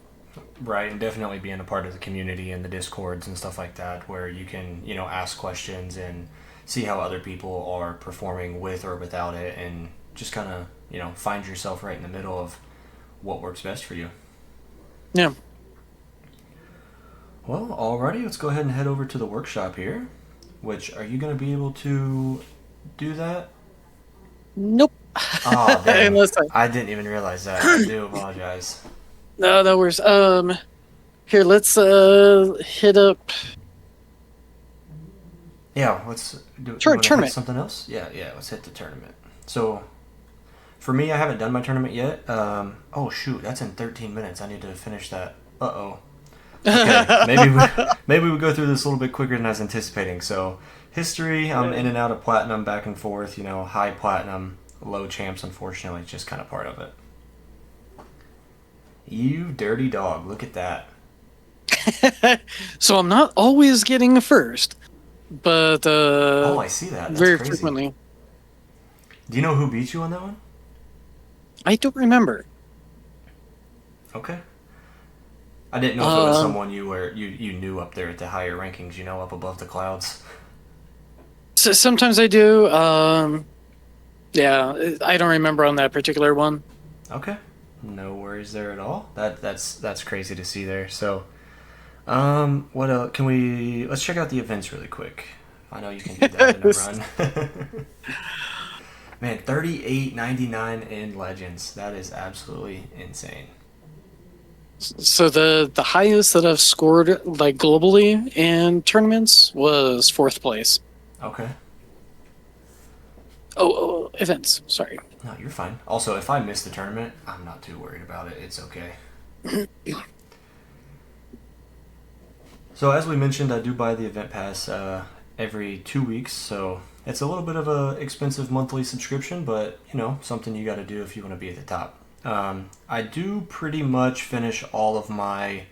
Right, and definitely being a part of the community and the discords and stuff like that, where you can, ask questions and see how other people are performing with or without it, and just kind of, find yourself right in the middle of what works best for you. Yeah. Well, alrighty, let's go ahead and head over to the workshop here. Which, are you going to be able to do that? Nope. Oh dang! Unless I I didn't even realize that. I do apologize. no, no worries. Here, let's hit up Yeah, let's do. You want to hit tournament. something else? Yeah, yeah. Let's hit the tournament. So for me, I haven't done my tournament yet. Oh shoot, that's in 13 minutes. I need to finish that. Uh oh. Okay, maybe we go through this a little bit quicker than I was anticipating. So history, I'm in and out of platinum, back and forth. You know, high platinum, low champs. Unfortunately, it's just kind of part of it. You dirty dog! Look at that. So I'm not always getting first, but Oh, I see that. That's very crazy. frequently. Do you know who beat you on that one? I don't remember. Okay. I didn't know if it was Um, someone you knew up there at the higher rankings. You know, up above the clouds. so sometimes I do. Yeah, I don't remember on that particular one. Okay. No worries there at all. That's crazy to see there. So, what else? Can we let's check out the events really quick. I know you can do that in a run. Man, 38.99 in Legends. That is absolutely insane. So the highest that I've scored like globally in tournaments was fourth place. Okay. Events. Sorry. No, you're fine. Also, if I miss the tournament, I'm not too worried about it. It's okay. So as we mentioned, I do buy the event pass every 2 weeks, so it's a little bit of a expensive monthly subscription, but you know something you got to do if you want to be at the top. I do pretty much finish all of my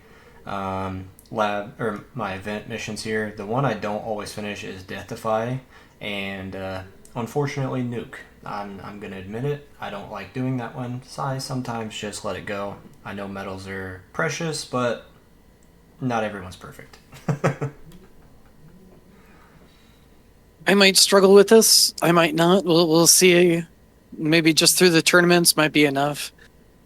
lab or my event missions here. The one I don't always finish is Deathify, and unfortunately Nuke. I'm gonna admit it. I don't like doing that one. So I sometimes just let it go. I know medals are precious, but not everyone's perfect. I might struggle with this. I might not. We'll see. Maybe just through the tournaments might be enough.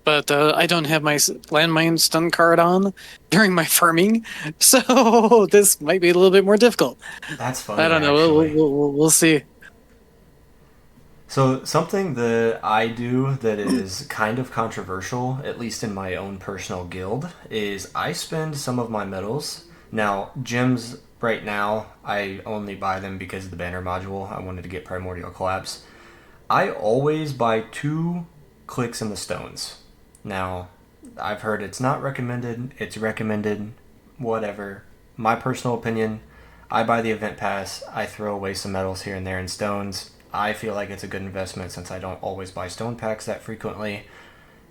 But I don't have my landmine stun card on during my farming, so this might be a little bit more difficult. That's I funny, don't know. actually. We'll see. So, something that I do that is kind of controversial, at least in my own personal guild, is I spend some of my medals. Now, gems right now, I only buy them because of the banner module. I wanted to get Primordial Collapse. I always buy 2 clicks in the stones. Now, I've heard it's not recommended, it's recommended, whatever. My personal opinion, I buy the event pass, I throw away some medals here and there in stones. I feel like it's a good investment since I don't always buy stone packs that frequently.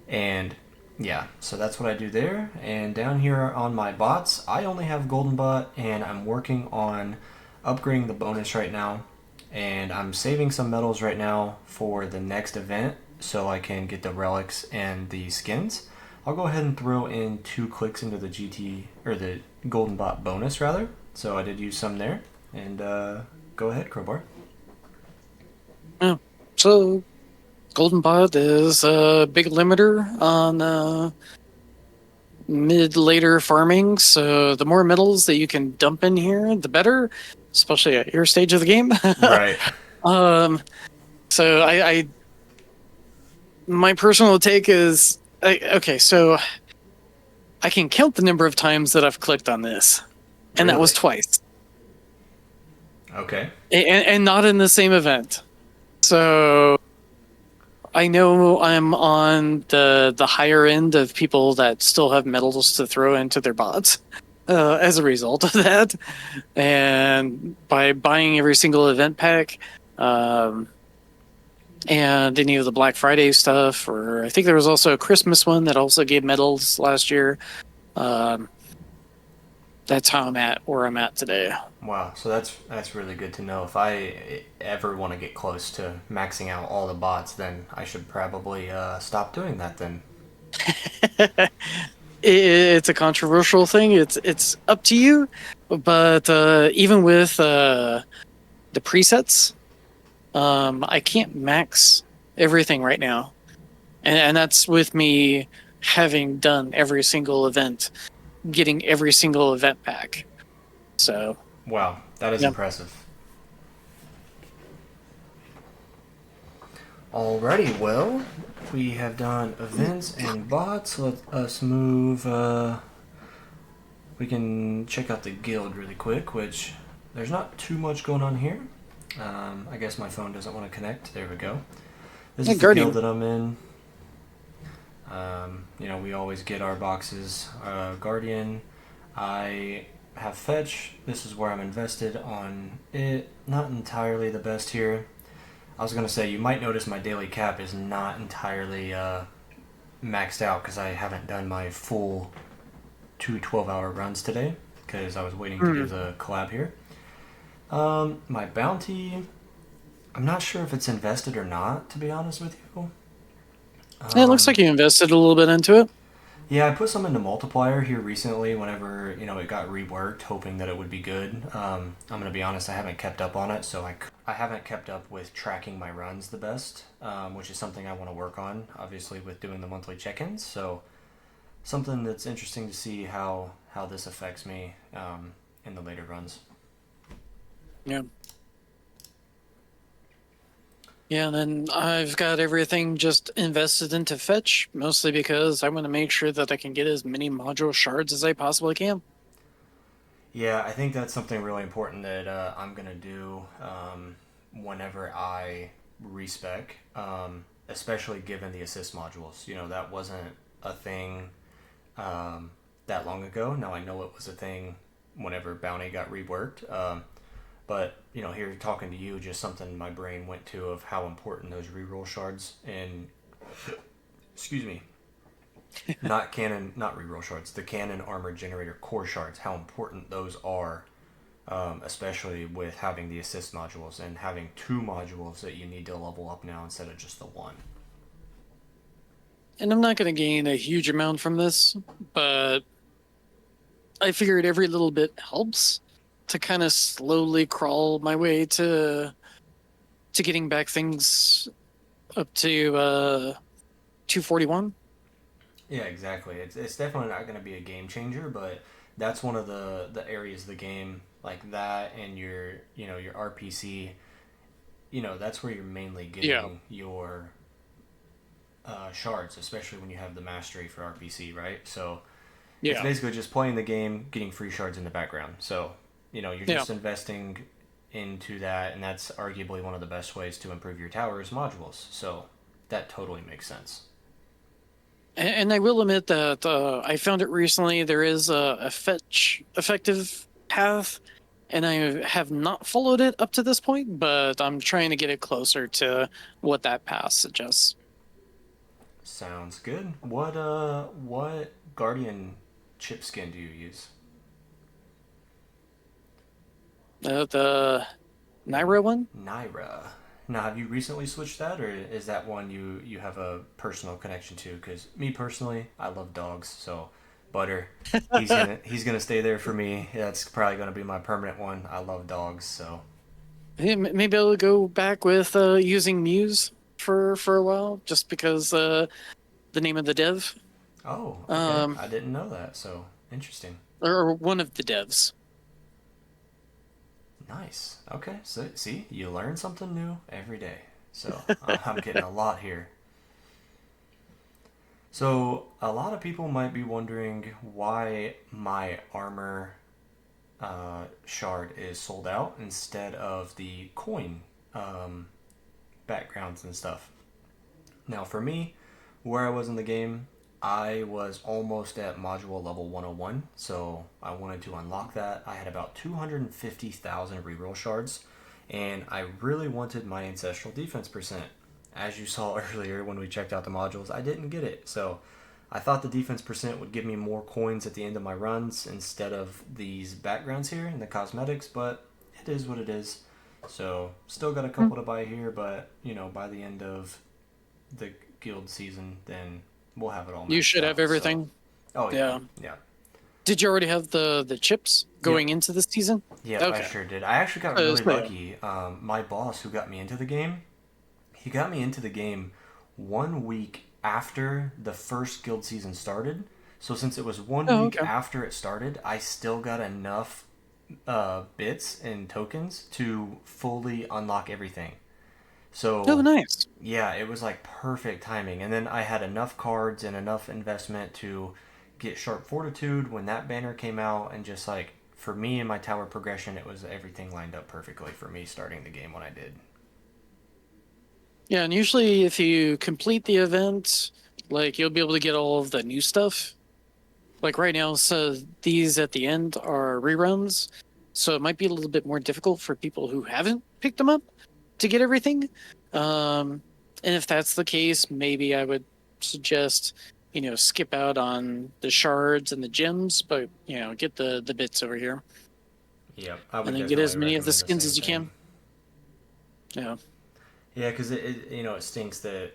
And yeah, so that's what I do there. And down here on my bots, I only have golden bot and I'm working on upgrading the bonus right now. And I'm saving some medals right now for the next event so I can get the relics and the skins. I'll go ahead and throw in 2 clicks into the GT or the golden bot bonus rather. So I did use some there. And go ahead, Crowbar. Yeah. So Golden Bot is a big limiter on mid later farming. So the more metals that you can dump in here, the better, especially at your stage of the game. Right. um, so I my personal take is okay. So I can count the number of times that I've clicked on this, and that was Really? twice, Okay. and not in the same event. So I know I'm on the higher end of people that still have medals to throw into their bots as a result of that. And by buying every single event pack and any of the Black Friday stuff, or I think there was also a Christmas one that also gave medals last year. Um, that's how I'm at where I'm at today. Wow, so that's really good to know. If I ever want to get close to maxing out all the bots, then I should probably stop doing that. Then It's a controversial thing. It's up to you, but even with the presets, I can't max everything right now, and that's with me having done every single event, getting every single event pack. So wow, that is yeah, impressive. Alrighty, well, we have done events and bots. Let us move. We can check out the guild really quick, which there's not too much going on here. I guess my phone doesn't want to connect. There we go. This Hey, is the guild Guardian. that I'm in. We always get our boxes. Guardian. I have fetch. This is where I'm invested on it. Not entirely the best here. I was going to say, you might notice my daily cap is not entirely maxed out because I haven't done my full two 12-hour runs today because I was waiting to do the collab here. My bounty, I'm not sure if it's invested or not, to be honest with you. It looks like you invested a little bit into it. Yeah, I put some into multiplier here recently whenever, it got reworked, hoping that it would be good. I'm going to be honest, I haven't kept up on it, so I haven't kept up with tracking my runs the best, which is something I want to work on, obviously, with doing the monthly check-ins. So something that's interesting to see how this affects me in the later runs. Yeah. Yeah, and then I've got everything just invested into fetch, mostly because I want to make sure that I can get as many module shards as I possibly can. Yeah, I think that's something really important that I'm going to do whenever I respec, especially given the assist modules. That wasn't a thing that long ago. Now I know it was a thing whenever Bounty got reworked. But here talking to you, just something my brain went to of how important those reroll shards and excuse me, not reroll shards, the cannon armor generator core shards, how important those are, especially with having the assist modules and having two modules that you need to level up now instead of just the one. And I'm not going to gain a huge amount from this, but I figured every little bit helps to kind of slowly crawl my way to getting back things up to 241. Yeah, exactly. It's definitely not going to be a game changer, but that's one of the areas of the game like that and your RPC. That's where you're mainly Yeah. getting your shards, especially when you have the mastery for RPC, right? So it's Yeah. basically just playing the game, getting free shards in the background. So you're Yeah. just investing into that, and that's arguably one of the best ways to improve your towers modules. So that totally makes sense. And I will admit that I found it recently. There is a fetch effective path, and I have not followed it up to this point, but I'm trying to get it closer to what that path suggests. Sounds good. What Guardian chip skin do you use? The Naira one? Naira. Now, have you recently switched that, or is that one you have a personal connection to? Because me personally, I love dogs, so Butter, he's gonna stay there for me. That's probably gonna be my permanent one. I love dogs, so. Yeah, maybe I'll go back with using Muse for a while, just because the name of the dev, Oh, okay. um, I didn't know that. So interesting. or one of the devs. Nice. Okay. So see, you learn something new every day. So I'm getting a lot here. So a lot of people might be wondering why my armor shard is sold out instead of the coin um, backgrounds and stuff. Now, for me, where I was in the game, I was almost at module level 101, so I wanted to unlock that. I had about 250,000 reroll shards, and I really wanted my ancestral defense percent. As you saw earlier when we checked out the modules, I didn't get it, so I thought the defense percent would give me more coins at the end of my runs instead of these backgrounds here and the cosmetics, but it is what it is. So, still got a couple to buy here, but by the end of the guild season, then we'll have it all You maxed should have out. So, everything. oh yeah, Yeah. yeah, Did you already have the chips yep, going into the season? yep. I Okay. sure did. I actually got really So, yeah. lucky. My boss, who got me into the game, he got me into the game 1 week after the first guild season started. So since it was one Oh, week okay. after it started, I still got enough bits and tokens to fully unlock everything. Oh, So nice. yeah, it was like perfect timing. And then I had enough cards and enough investment to get Sharp Fortitude when that banner came out, and just like for me and my tower progression, it was everything lined up perfectly for me starting the game when I did. Yeah, and usually if you complete the event, like you'll be able to get all of the new stuff. Like right now, so these at the end are reruns, so it might be a little bit more difficult for people who haven't picked them up to get everything. Um, and if that's the case, maybe I would suggest, skip out on the shards and the gems, but get the bits over here, Yep, I and would then get definitely as many of the recommend the skins same as you thing. can. Yeah. Yeah, because it stinks that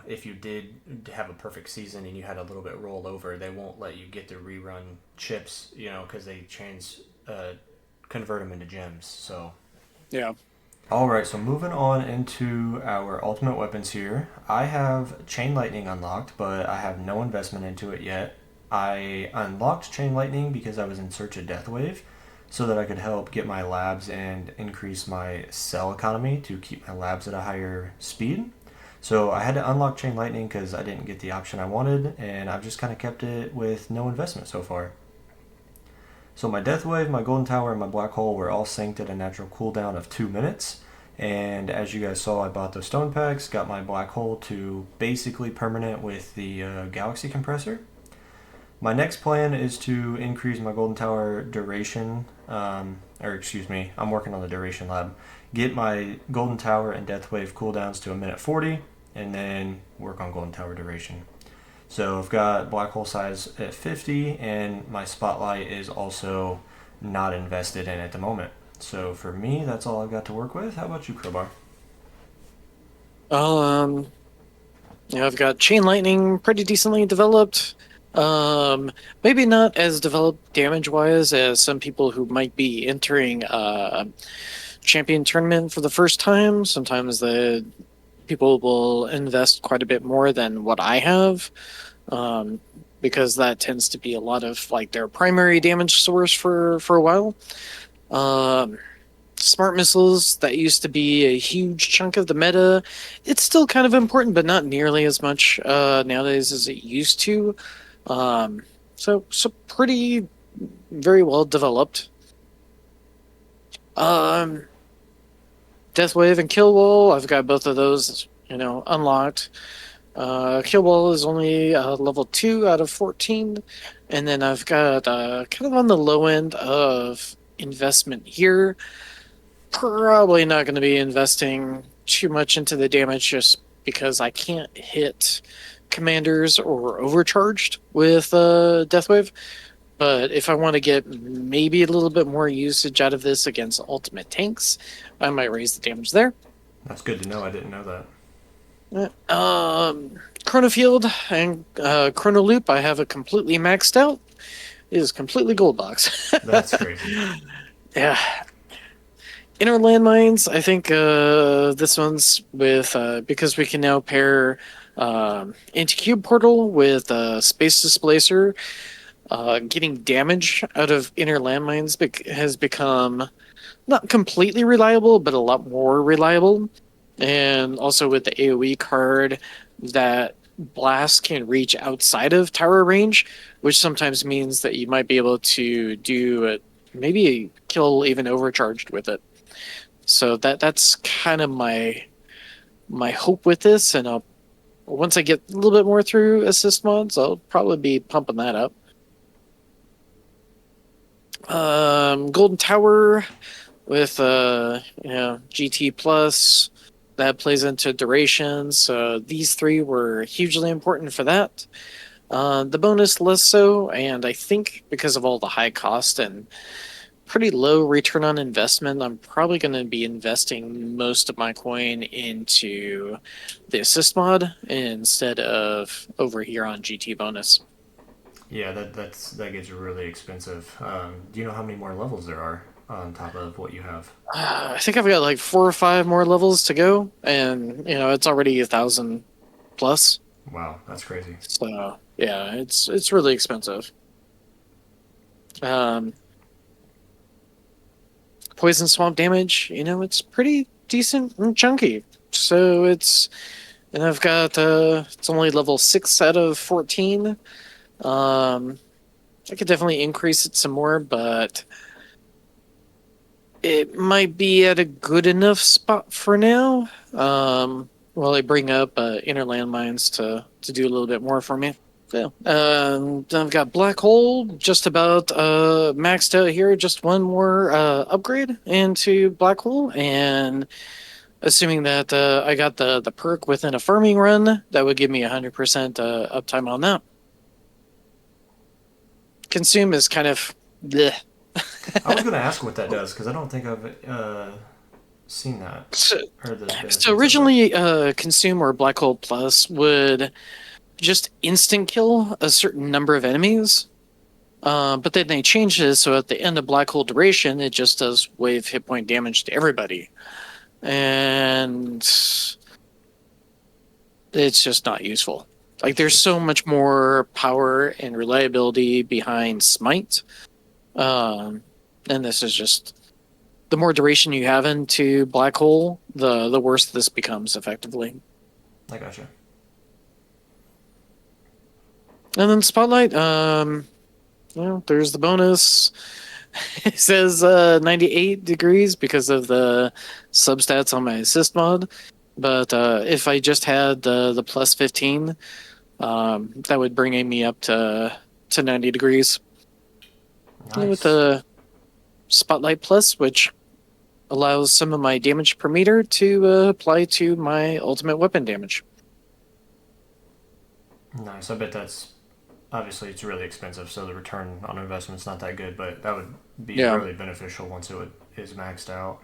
if you did have a perfect season and you had a little bit roll over, they won't let you get the rerun chips, because they convert them into gems. So Yeah. all right, so moving on into our ultimate weapons here. I have Chain Lightning unlocked, but I have no investment into it yet. I unlocked Chain Lightning because I was in search of Death Wave so that I could help get my labs and increase my cell economy to keep my labs at a higher speed. So I had to unlock Chain Lightning because I didn't get the option I wanted, and I've just kind of kept it with no investment so far. So my Death Wave, my Golden Tower, and my Black Hole were all synced at a natural cooldown of 2 minutes. And as you guys saw, I bought those stone packs, got my Black Hole to basically permanent with the Galaxy Compressor. My next plan is to increase my Golden Tower duration, or excuse me, I'm working on the duration lab. Get my Golden Tower and Death Wave cooldowns to a minute 40, and then work on Golden Tower duration. So I've got black hole size at 50, and my spotlight is also not invested in at the moment. So for me, that's all I've got to work with. How about you, Crowbar? Um, I've got Chain Lightning pretty decently developed. Maybe not as developed damage wise as some people who might be entering champion tournament for the first time. Sometimes the people will invest quite a bit more than what I have, um, because that tends to be a lot of like their primary damage source for a while. Um, Smart missiles that used to be a huge chunk of the meta. It's still kind of important, but not nearly as much nowadays as it used to. Um, so pretty very well developed. Um, Death Wave and Kill Wall, I've got both of those, unlocked. Kill Wall is only level 2 out of 14, and then I've got kind of on the low end of investment here. Probably not going to be investing too much into the damage just because I can't hit commanders or overcharged with Death Wave. But if I want to get maybe a little bit more usage out of this against ultimate tanks, I might raise the damage there. That's good to know. I didn't know that. Chrono Field and Chrono Loop, I have it completely maxed out. It is completely gold box. That's crazy. Yeah. Inner landmines, I think this one's with because we can now pair Anti-Cube Portal with Space Displacer. Getting damage out of inner landmines has become not completely reliable, but a lot more reliable. And also with the AoE card, that blast can reach outside of tower range, which sometimes means that you might be able to do maybe a kill even overcharged with it. So that's kind of my hope with this, and once I get a little bit more through assist mods, I'll probably be pumping that up. Golden Tower with GT plus that plays into duration. So these three were hugely important for that. The bonus less so, and I think because of all the high cost and pretty low return on investment, I'm probably going to be investing most of my coin into the assist mod instead of over here on GT bonus. Yeah, that gets really expensive. Do you know how many more levels there are on top of what you have? I think I've got like 4 or 5 more levels to go, and it's already 1,000 plus. Wow, that's crazy. So yeah, it's really expensive. Um, Poison swamp damage, it's pretty decent and chunky. So and I've got it's only level 6 out of 14. Um, I could definitely increase it some more, but it might be at a good enough spot for now. While I bring up inner landmines to do a little bit more for me. So, I've got black hole just about maxed out here. Just one more upgrade into black hole, and assuming that I got the perk within a farming run, that would give me 100% uptime on that. Consume is kind of bleh. I was going to ask what that does because I don't think I've seen that So, or the so benefits of it. originally, Consume or Black Hole Plus would just instant kill a certain number of enemies. But then they changed it so at the end of Black Hole duration, it just does wave hit point damage to everybody. And it's just not useful. Like, It's there's so just much more power and reliability behind Smite. And this is just the more duration you have into Black Hole, the worse this becomes effectively. I gotcha. And then Spotlight, there's the bonus. It says 98 degrees because of the substats on my assist mod. But if I just had the plus 15, that would bring me up to 90 degrees. And with Nice. the Spotlight Plus, which allows some of my damage per meter to apply to my ultimate weapon damage. Nice. I bet that's obviously it's really expensive, so the return on investment's not that good, but that would be Yeah, really beneficial once is maxed out.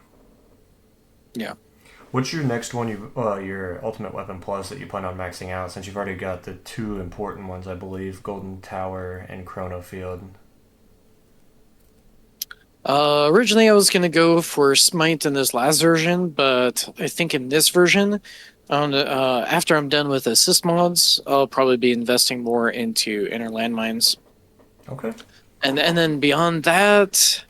yeah. What's your next one? Your Ultimate Weapon Plus that you plan on maxing out? Since you've already got the two important ones, I believe, Golden Tower and Chrono Field. Originally, I was going to go for Smite in this last version, but I think in this version, after I'm done with assist mods, I'll probably be investing more into inner landmines. Okay. And then beyond that,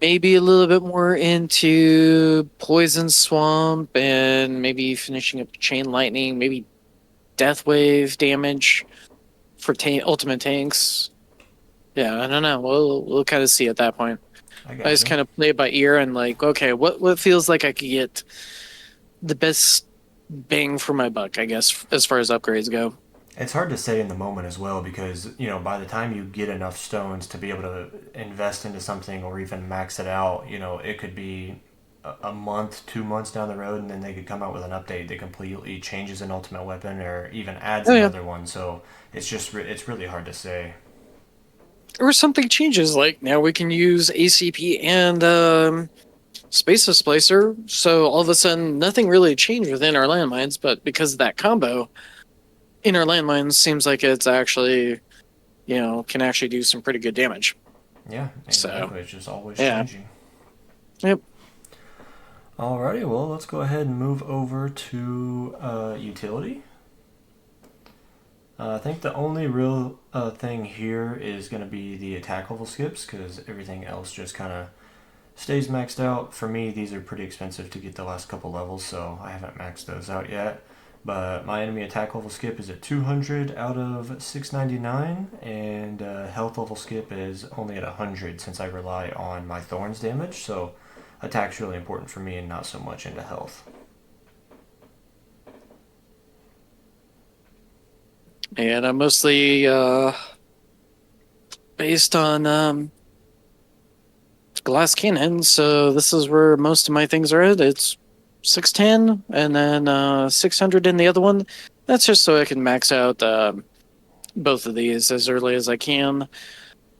maybe a little bit more into Poison Swamp and maybe finishing up Chain Lightning, maybe Death Wave damage for ultimate tanks. Yeah, I don't know. We'll kind of see at that point. I I just gotcha. kind of play it by ear and like, okay, what feels like I could get the best bang for my buck, I guess, as far as upgrades go. It's hard to say in the moment as well because, by the time you get enough stones to be able to invest into something or even max it out, it could be a month, 2 months down the road, and then they could come out with an update that completely changes an ultimate weapon or even adds Oh yeah, another one. So it's really hard to say. or something changes. Like now we can use ACP and Space Displacer, so all of a sudden nothing really changed within our landmines, but because of that combo, in our landmines seems like it's actually can actually do some pretty good damage. Yeah, So exactly. It's just always yeah, changing. yep. Alrighty, well, let's go ahead and move over to utility. I think the only real thing here is going to be the attack level skips because everything else just kind of stays maxed out. For me, these are pretty expensive to get the last couple levels, so I haven't maxed those out yet. But my enemy attack level skip is at 200 out of 699, and health level skip is only at 100 since I rely on my thorns damage. So attack's really important for me and not so much into health. And I'm mostly based on glass cannon, so this is where most of my things are at. It's 610 and then 600 in the other one. That's just so I can max out both of these as early as I can.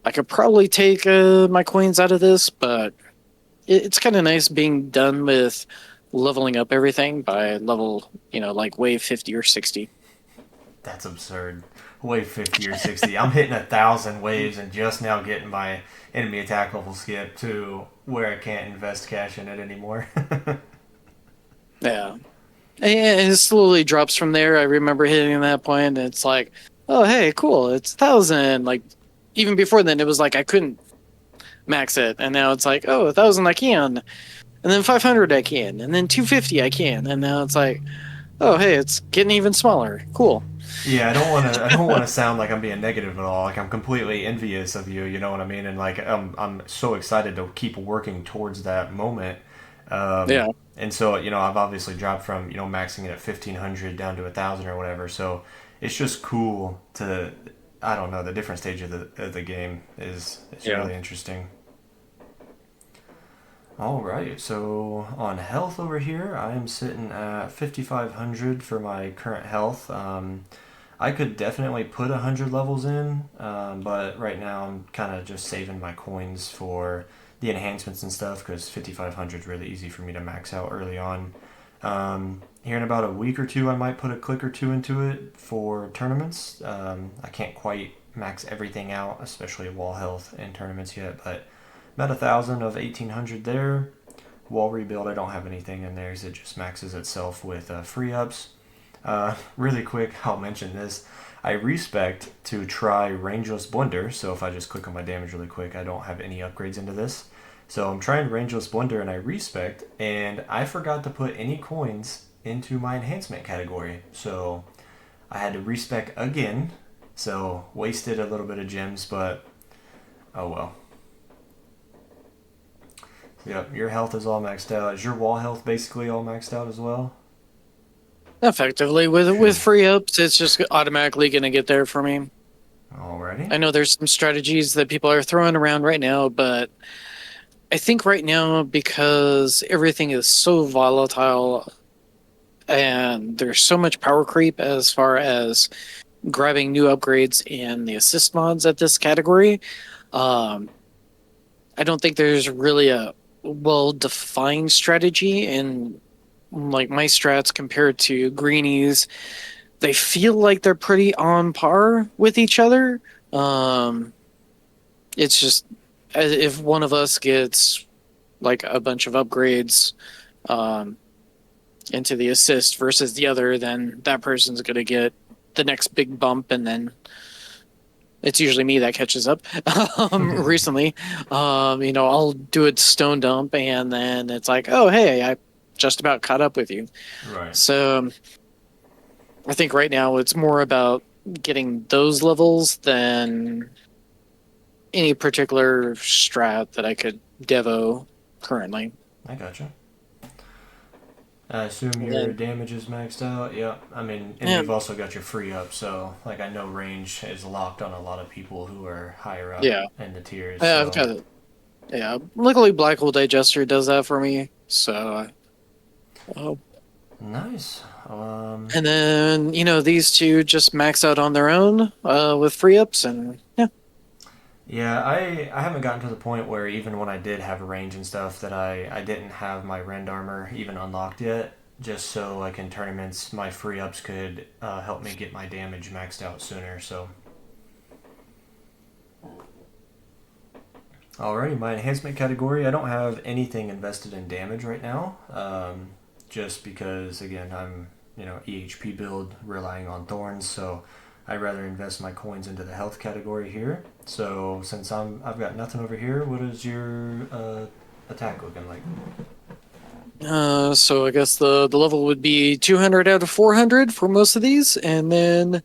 I could probably take my coins out of this, but it's kind of nice being done with leveling up everything by level, like wave 50 or 60. That's absurd. Wave 50 or 60. I'm hitting 1,000 waves and just now getting my enemy attack level skip to where I can't invest cash in it anymore. Yeah. And it slowly drops from there. I remember hitting that point, and it's like, oh, hey, cool, it's 1,000. Like, even before then, it was like I couldn't max it, and now it's like, oh, 1,000, I can. and then 500 I can, and then 250 I can, and now it's like, oh hey, it's getting even smaller. Cool. Yeah, I don't want to. I don't want to sound like I'm being negative at all. Like I'm completely envious of you. You know what I mean? And like I'm so excited to keep working towards that moment. Yeah. And so I've obviously dropped from maxing it at 1,500 down to 1,000 or whatever. So it's just cool to. I don't know. The different stage of the game is Yeah. really interesting. All right. So on health over here, I am sitting at 5,500 for my current health. I could definitely put 100 levels in, but right now I'm kind of just saving my coins for the enhancements and stuff because 5,500 is really easy for me to max out early on. Here in about a week or two, I might put a click or two into it for tournaments. I can't quite max everything out, especially wall health in tournaments yet, but about 1,000 of 1,800 there. Wall rebuild, I don't have anything in there, so it just maxes itself with free ups. Really quick, I'll mention this. I respect to try Rangeless Blender, so if I just click on my damage really quick, I don't have any upgrades into this. So I'm trying Rangeless Blender and I respect, and I forgot to put any coins into my enhancement category. So I had to respec again, so wasted a little bit of gems, but oh well. Yep, your health is all maxed out. Is your wall health basically all maxed out as well? Effectively, with free ups, it's just automatically going to get there for me. Alrighty. I know there's some strategies that people are throwing around right now, but I think right now, because everything is so volatile and there's so much power creep as far as grabbing new upgrades and the assist mods at this category, um, I don't think there's really a well defined strategy. And like my strats compared to greenies, they feel like they're pretty on par with each other. Um, it's just if one of us gets like a bunch of upgrades um, into the assist versus the other, then that person's going to get the next big bump, and then it's usually me that catches up. Recently, I'll do a stone dump, and then it's like, oh hey, I just about caught up with you. Right. So I think right now it's more about getting those levels than any particular strat that I could devo currently. I gotcha. I assume And your then, damage is maxed out. Yep. I mean, and yeah, you've also got your free up, so like I know range is locked on a lot of people who are higher up yeah, in the tiers. I've So got it. Yeah, luckily Black Hole Digester does that for me. So, uh, nice. and then these two just max out on their own with free ups, and yeah, Yeah, I haven't gotten to the point where even when I did have range and stuff that I didn't have my rend armor even unlocked yet. Just so like in tournaments, my free ups could help me get my damage maxed out sooner. So alrighty, my enhancement category. I don't have anything invested in damage right now, just because again I'm EHP build relying on thorns, so I'd rather invest my coins into the health category here. So since I've got nothing over here, what is your attack looking like? so I guess the level would be 200 out of 400 for most of these, and then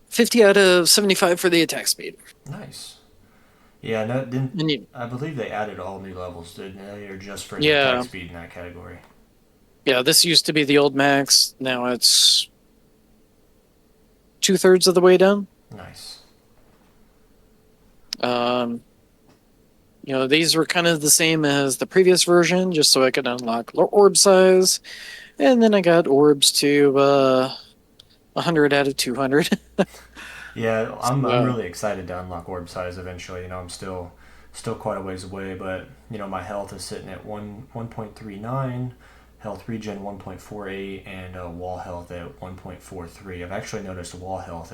50 out of 75 for the attack speed. Nice. Yeah, no, didn't And you, I believe they added all new levels, didn't they, or just for the attack yeah, speed in that category? yeah, this used to be the old max. Now it's 2/3 of the way down. Nice. Um, these were kind of the same as the previous version, just so I could unlock orb size, and then I got orbs to 100 out of 200. Yeah, I'm So, really excited to unlock orb size eventually. I'm still quite a ways away, but my health is sitting at 1.39, health regen 1.48, and wall health at 1.43. I've actually noticed wall health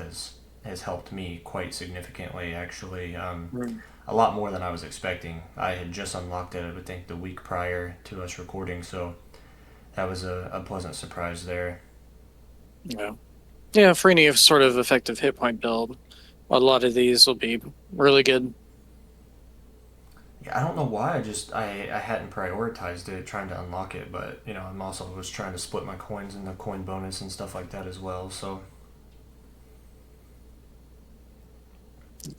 has helped me quite significantly. Actually, a lot more than I was expecting. I had just unlocked it, I would think, the week prior to us recording, so that was a pleasant surprise there. yeah. Yeah, for any sort of effective hit point build, a lot of these will be really good. Yeah, I don't know why. I hadn't prioritized it, trying to unlock it, but I'm also was trying to split my coins and the coin bonus and stuff like that as well. So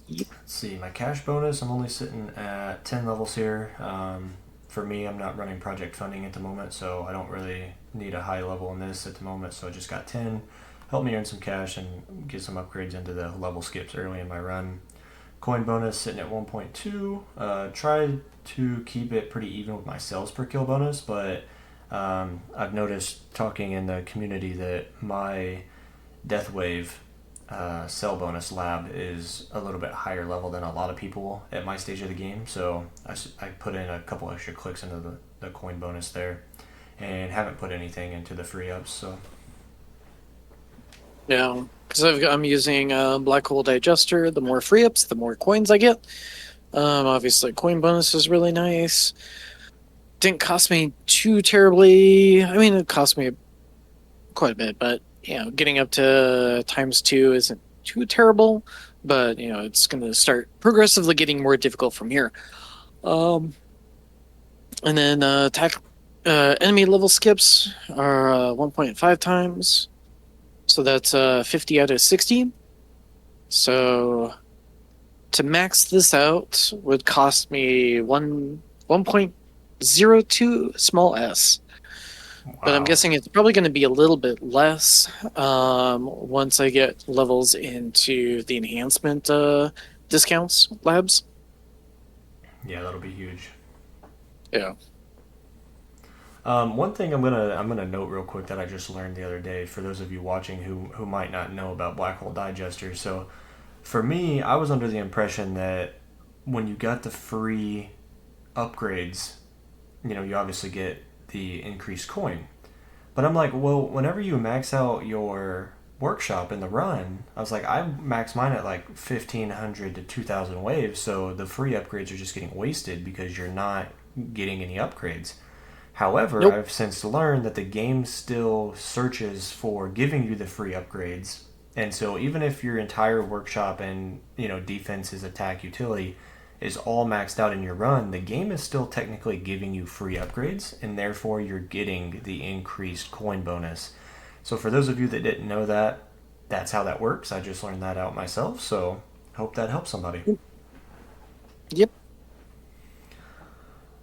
Yep. let's see, my cash bonus. I'm only sitting at 10 levels here. For me, I'm not running project funding at the moment, so I don't really need a high level in this at the moment. So I just got 10. Help me earn some cash and get some upgrades into the level skips early in my run. Coin bonus sitting at 1.2. Try to keep it pretty even with my sales per kill bonus, but I've noticed talking in the community that my Death Wave cell bonus lab is a little bit higher level than a lot of people at my stage of the game. So I put in a couple extra clicks into the coin bonus there and haven't put anything into the free ups. So Yeah, because I'm using Black Hole Digester. The more free ups, the more coins I get. Obviously, coin bonus is really nice. Didn't cost me too terribly. I mean, it cost me quite a bit, but getting up to times 2 isn't too terrible. But it's going to start progressively getting more difficult from here. Um, and then enemy level skips are 1.5 times, so that's 50 out of 60. So to max this out would cost me 1.02 small s. But I'm wow. guessing it's probably going to be a little bit less once I get levels into the enhancement discounts labs. Yeah, that'll be huge. Yeah. One thing I'm gonna note real quick that I just learned the other day for those of you watching who might not know about Black Hole Digester. So for me, I was under the impression that when you got the free upgrades, you obviously get the increased coin. But I'm like, well, whenever you max out your workshop in the run, I was like, I max mine at like 1,500 to 2,000 waves, so the free upgrades are just getting wasted because you're not getting any upgrades. However, Nope. I've since learned that the game still searches for giving you the free upgrades. And so even if your entire workshop and, defenses, attack, utility is all maxed out in your run, the game is still technically giving you free upgrades and therefore you're getting the increased coin bonus. So for those of you that didn't know that, that's how that works. I just learned that out myself, so hope that helps somebody. Yep.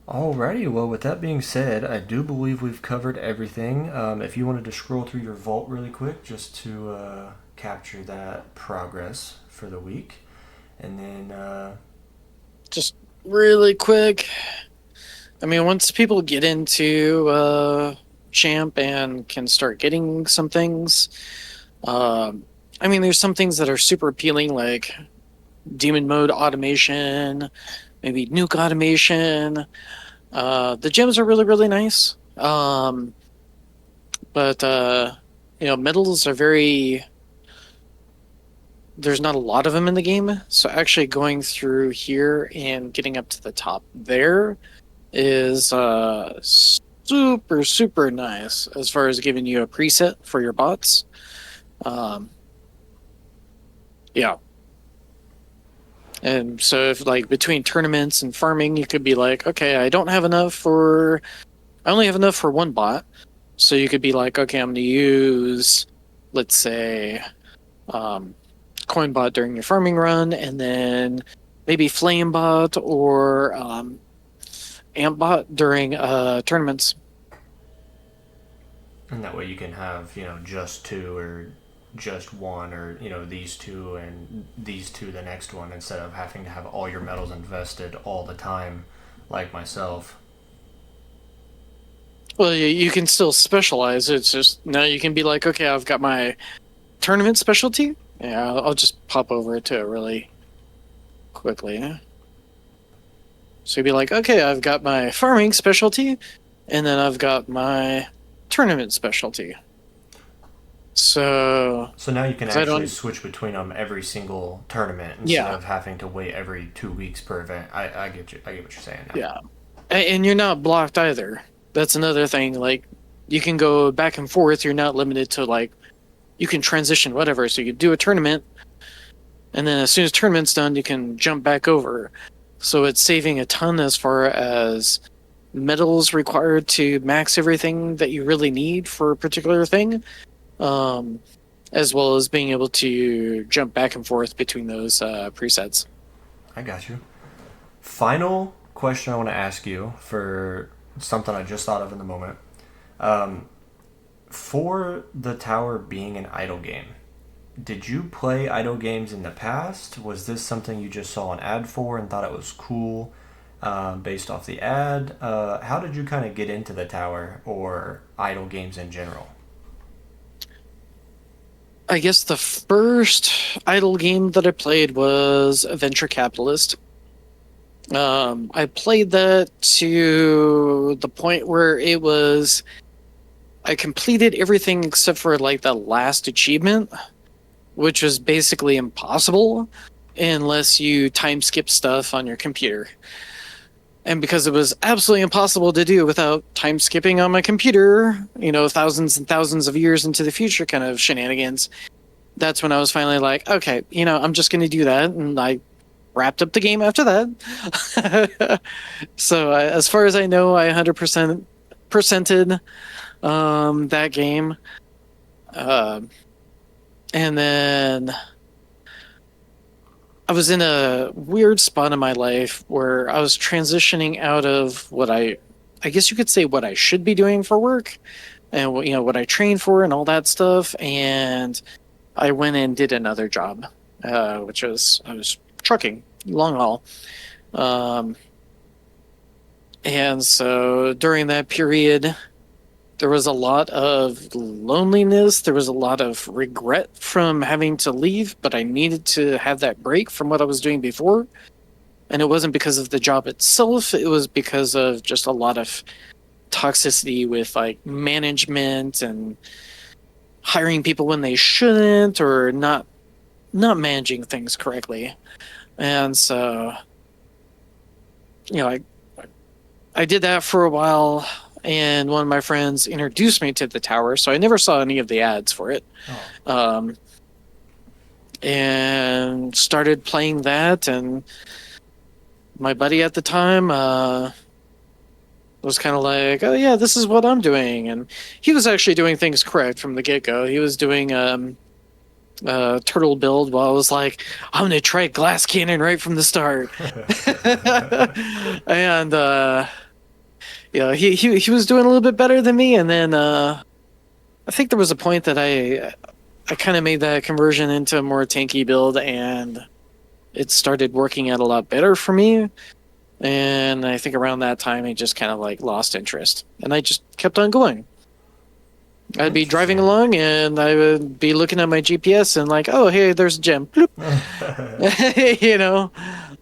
Alrighty, well, with that being said, I do believe we've covered everything. If you wanted to scroll through your vault really quick just to capture that progress for the week, and then Just really quick. I mean, once people get into champ and can start getting some things, I mean, there's some things that are super appealing, like demon mode automation, maybe nuke automation. The gems are really, really nice. But metals are very. There's not a lot of them in the game, so actually going through here and getting up to the top there is super, super nice as far as giving you a preset for your bots. Um, yeah. And so if like between tournaments and farming, you could be like, okay, I only have enough for one bot. So you could be like, okay, I'm going to use, let's say, um, Coinbot during your farming run, and then maybe Flamebot or Ampbot during tournaments. and that way you can have just two or just one, or these two and these two the next one, instead of having to have all your metals invested all the time like myself. Well, you can still specialize. It's just now you can be like, okay, I've got my tournament specialty. Yeah, I'll just pop over to it really quickly. So you'd be like, okay, I've got my farming specialty, and then I've got my tournament specialty. So, So now you can 'cause I actually don't, switch between them every single tournament instead yeah, of having to wait every 2 weeks per event. I get you. I get what you're saying now. yeah, and you're not blocked either. That's another thing. Like, you can go back and forth. You're not limited to like you can transition whatever. So you do a tournament, and then as soon as tournament's done, you can jump back over. So it's saving a ton as far as metals required to max everything that you really need for a particular thing, um, as well as being able to jump back and forth between those presets. I got you. Final question I want to ask you for something I just thought of in the moment. Um, for the tower being an idle game, did you play idle games in the past? Was this something you just saw an ad for and thought it was cool based off the ad? How did you kind of get into the tower or idle games in general? I guess the first idle game that I played was Venture Capitalist. I played that to the point where I completed everything except for like the last achievement, which was basically impossible unless you time skip stuff on your computer. And because it was absolutely impossible to do without time skipping on my computer, thousands and thousands of years into the future kind of shenanigans, that's when I was finally like, okay, I'm just going to do that. And I wrapped up the game after that. So as far as I know, I 100% percented that game. Uh, and then I was in a weird spot in my life where I was transitioning out of I guess you could say what I should be doing for work and what I train for and all that stuff. And I went and did another job, which was I was trucking long haul. And so during that period, there was a lot of loneliness. There was a lot of regret from having to leave, but I needed to have that break from what I was doing before. And it wasn't because of the job itself. It was because of just a lot of toxicity with like management and hiring people when they shouldn't, or not managing things correctly. And so, I did that for a while, and one of my friends introduced me to the tower, so I never saw any of the ads for it. Oh. And started playing that, and my buddy at the time was kind of like, oh yeah, this is what I'm doing. And he was actually doing things correct from the get-go. He was doing turtle build, while I was like, I'm going to try glass cannon right from the start. And he was doing a little bit better than me. And then I think there was a point that I kind of made that conversion into a more tanky build, and it started working out a lot better for me. And I think around that time, I just kind of like lost interest, and I just kept on going. I'd be driving along, and I would be looking at my GPS and like, oh, hey, there's a gem. Bloop.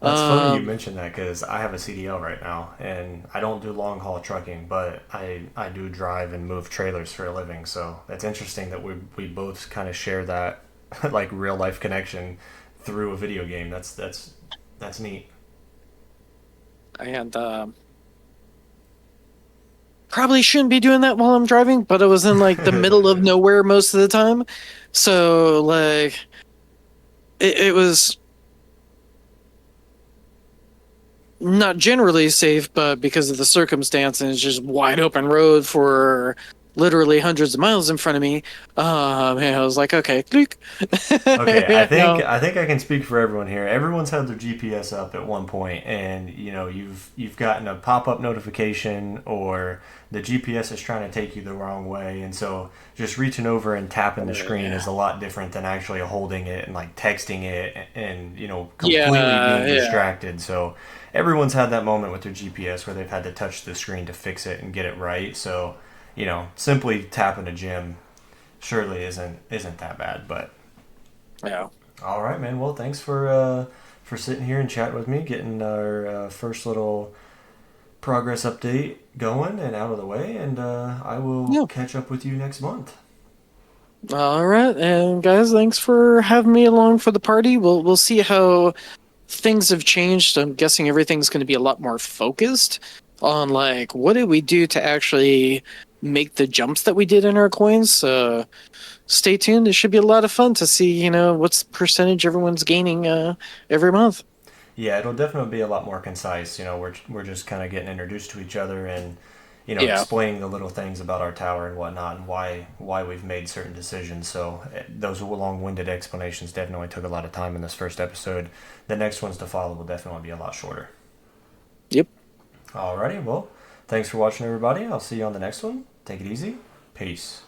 That's funny you mentioned that because I have a CDL right now, and I don't do long haul trucking, but I do drive and move trailers for a living. So that's interesting that we both kind of share that like real life connection through a video game. That's neat. And probably shouldn't be doing that while I'm driving, but I was in like the middle of nowhere most of the time. So like it was not generally safe, but because of the circumstances, just wide open road for literally hundreds of miles in front of me. And I was like, okay, click. Okay, I think No. I think I can speak for everyone here. Everyone's had their GPS up at one point, and you've gotten a pop up notification, or the GPS is trying to take you the wrong way, and so just reaching over and tapping the screen is a lot different than actually holding it and like texting it and completely being Yeah. distracted. So everyone's had that moment with their GPS where they've had to touch the screen to fix it and get it right. So simply tapping a gym surely isn't that bad, but. Yeah. All right, man. Well, thanks for sitting here and chatting with me, getting our first little progress update going and out of the way, and I will Yeah. catch up with you next month. All right, and guys, thanks for having me along for the party. We'll see how things have changed. I'm guessing everything's going to be a lot more focused on like what did we do to actually make the jumps that we did in our coins. So stay tuned. It should be a lot of fun to see what's the percentage everyone's gaining every month. Yeah, it'll definitely be a lot more concise. We're just kind of getting introduced to each other and Yeah. explaining the little things about our tower and whatnot and why we've made certain decisions. So those long-winded explanations definitely took a lot of time in this first episode. The next ones to follow will definitely be a lot shorter. Yep. Alrighty, well, thanks for watching, everybody. I'll see you on the next one. Take it easy. Peace.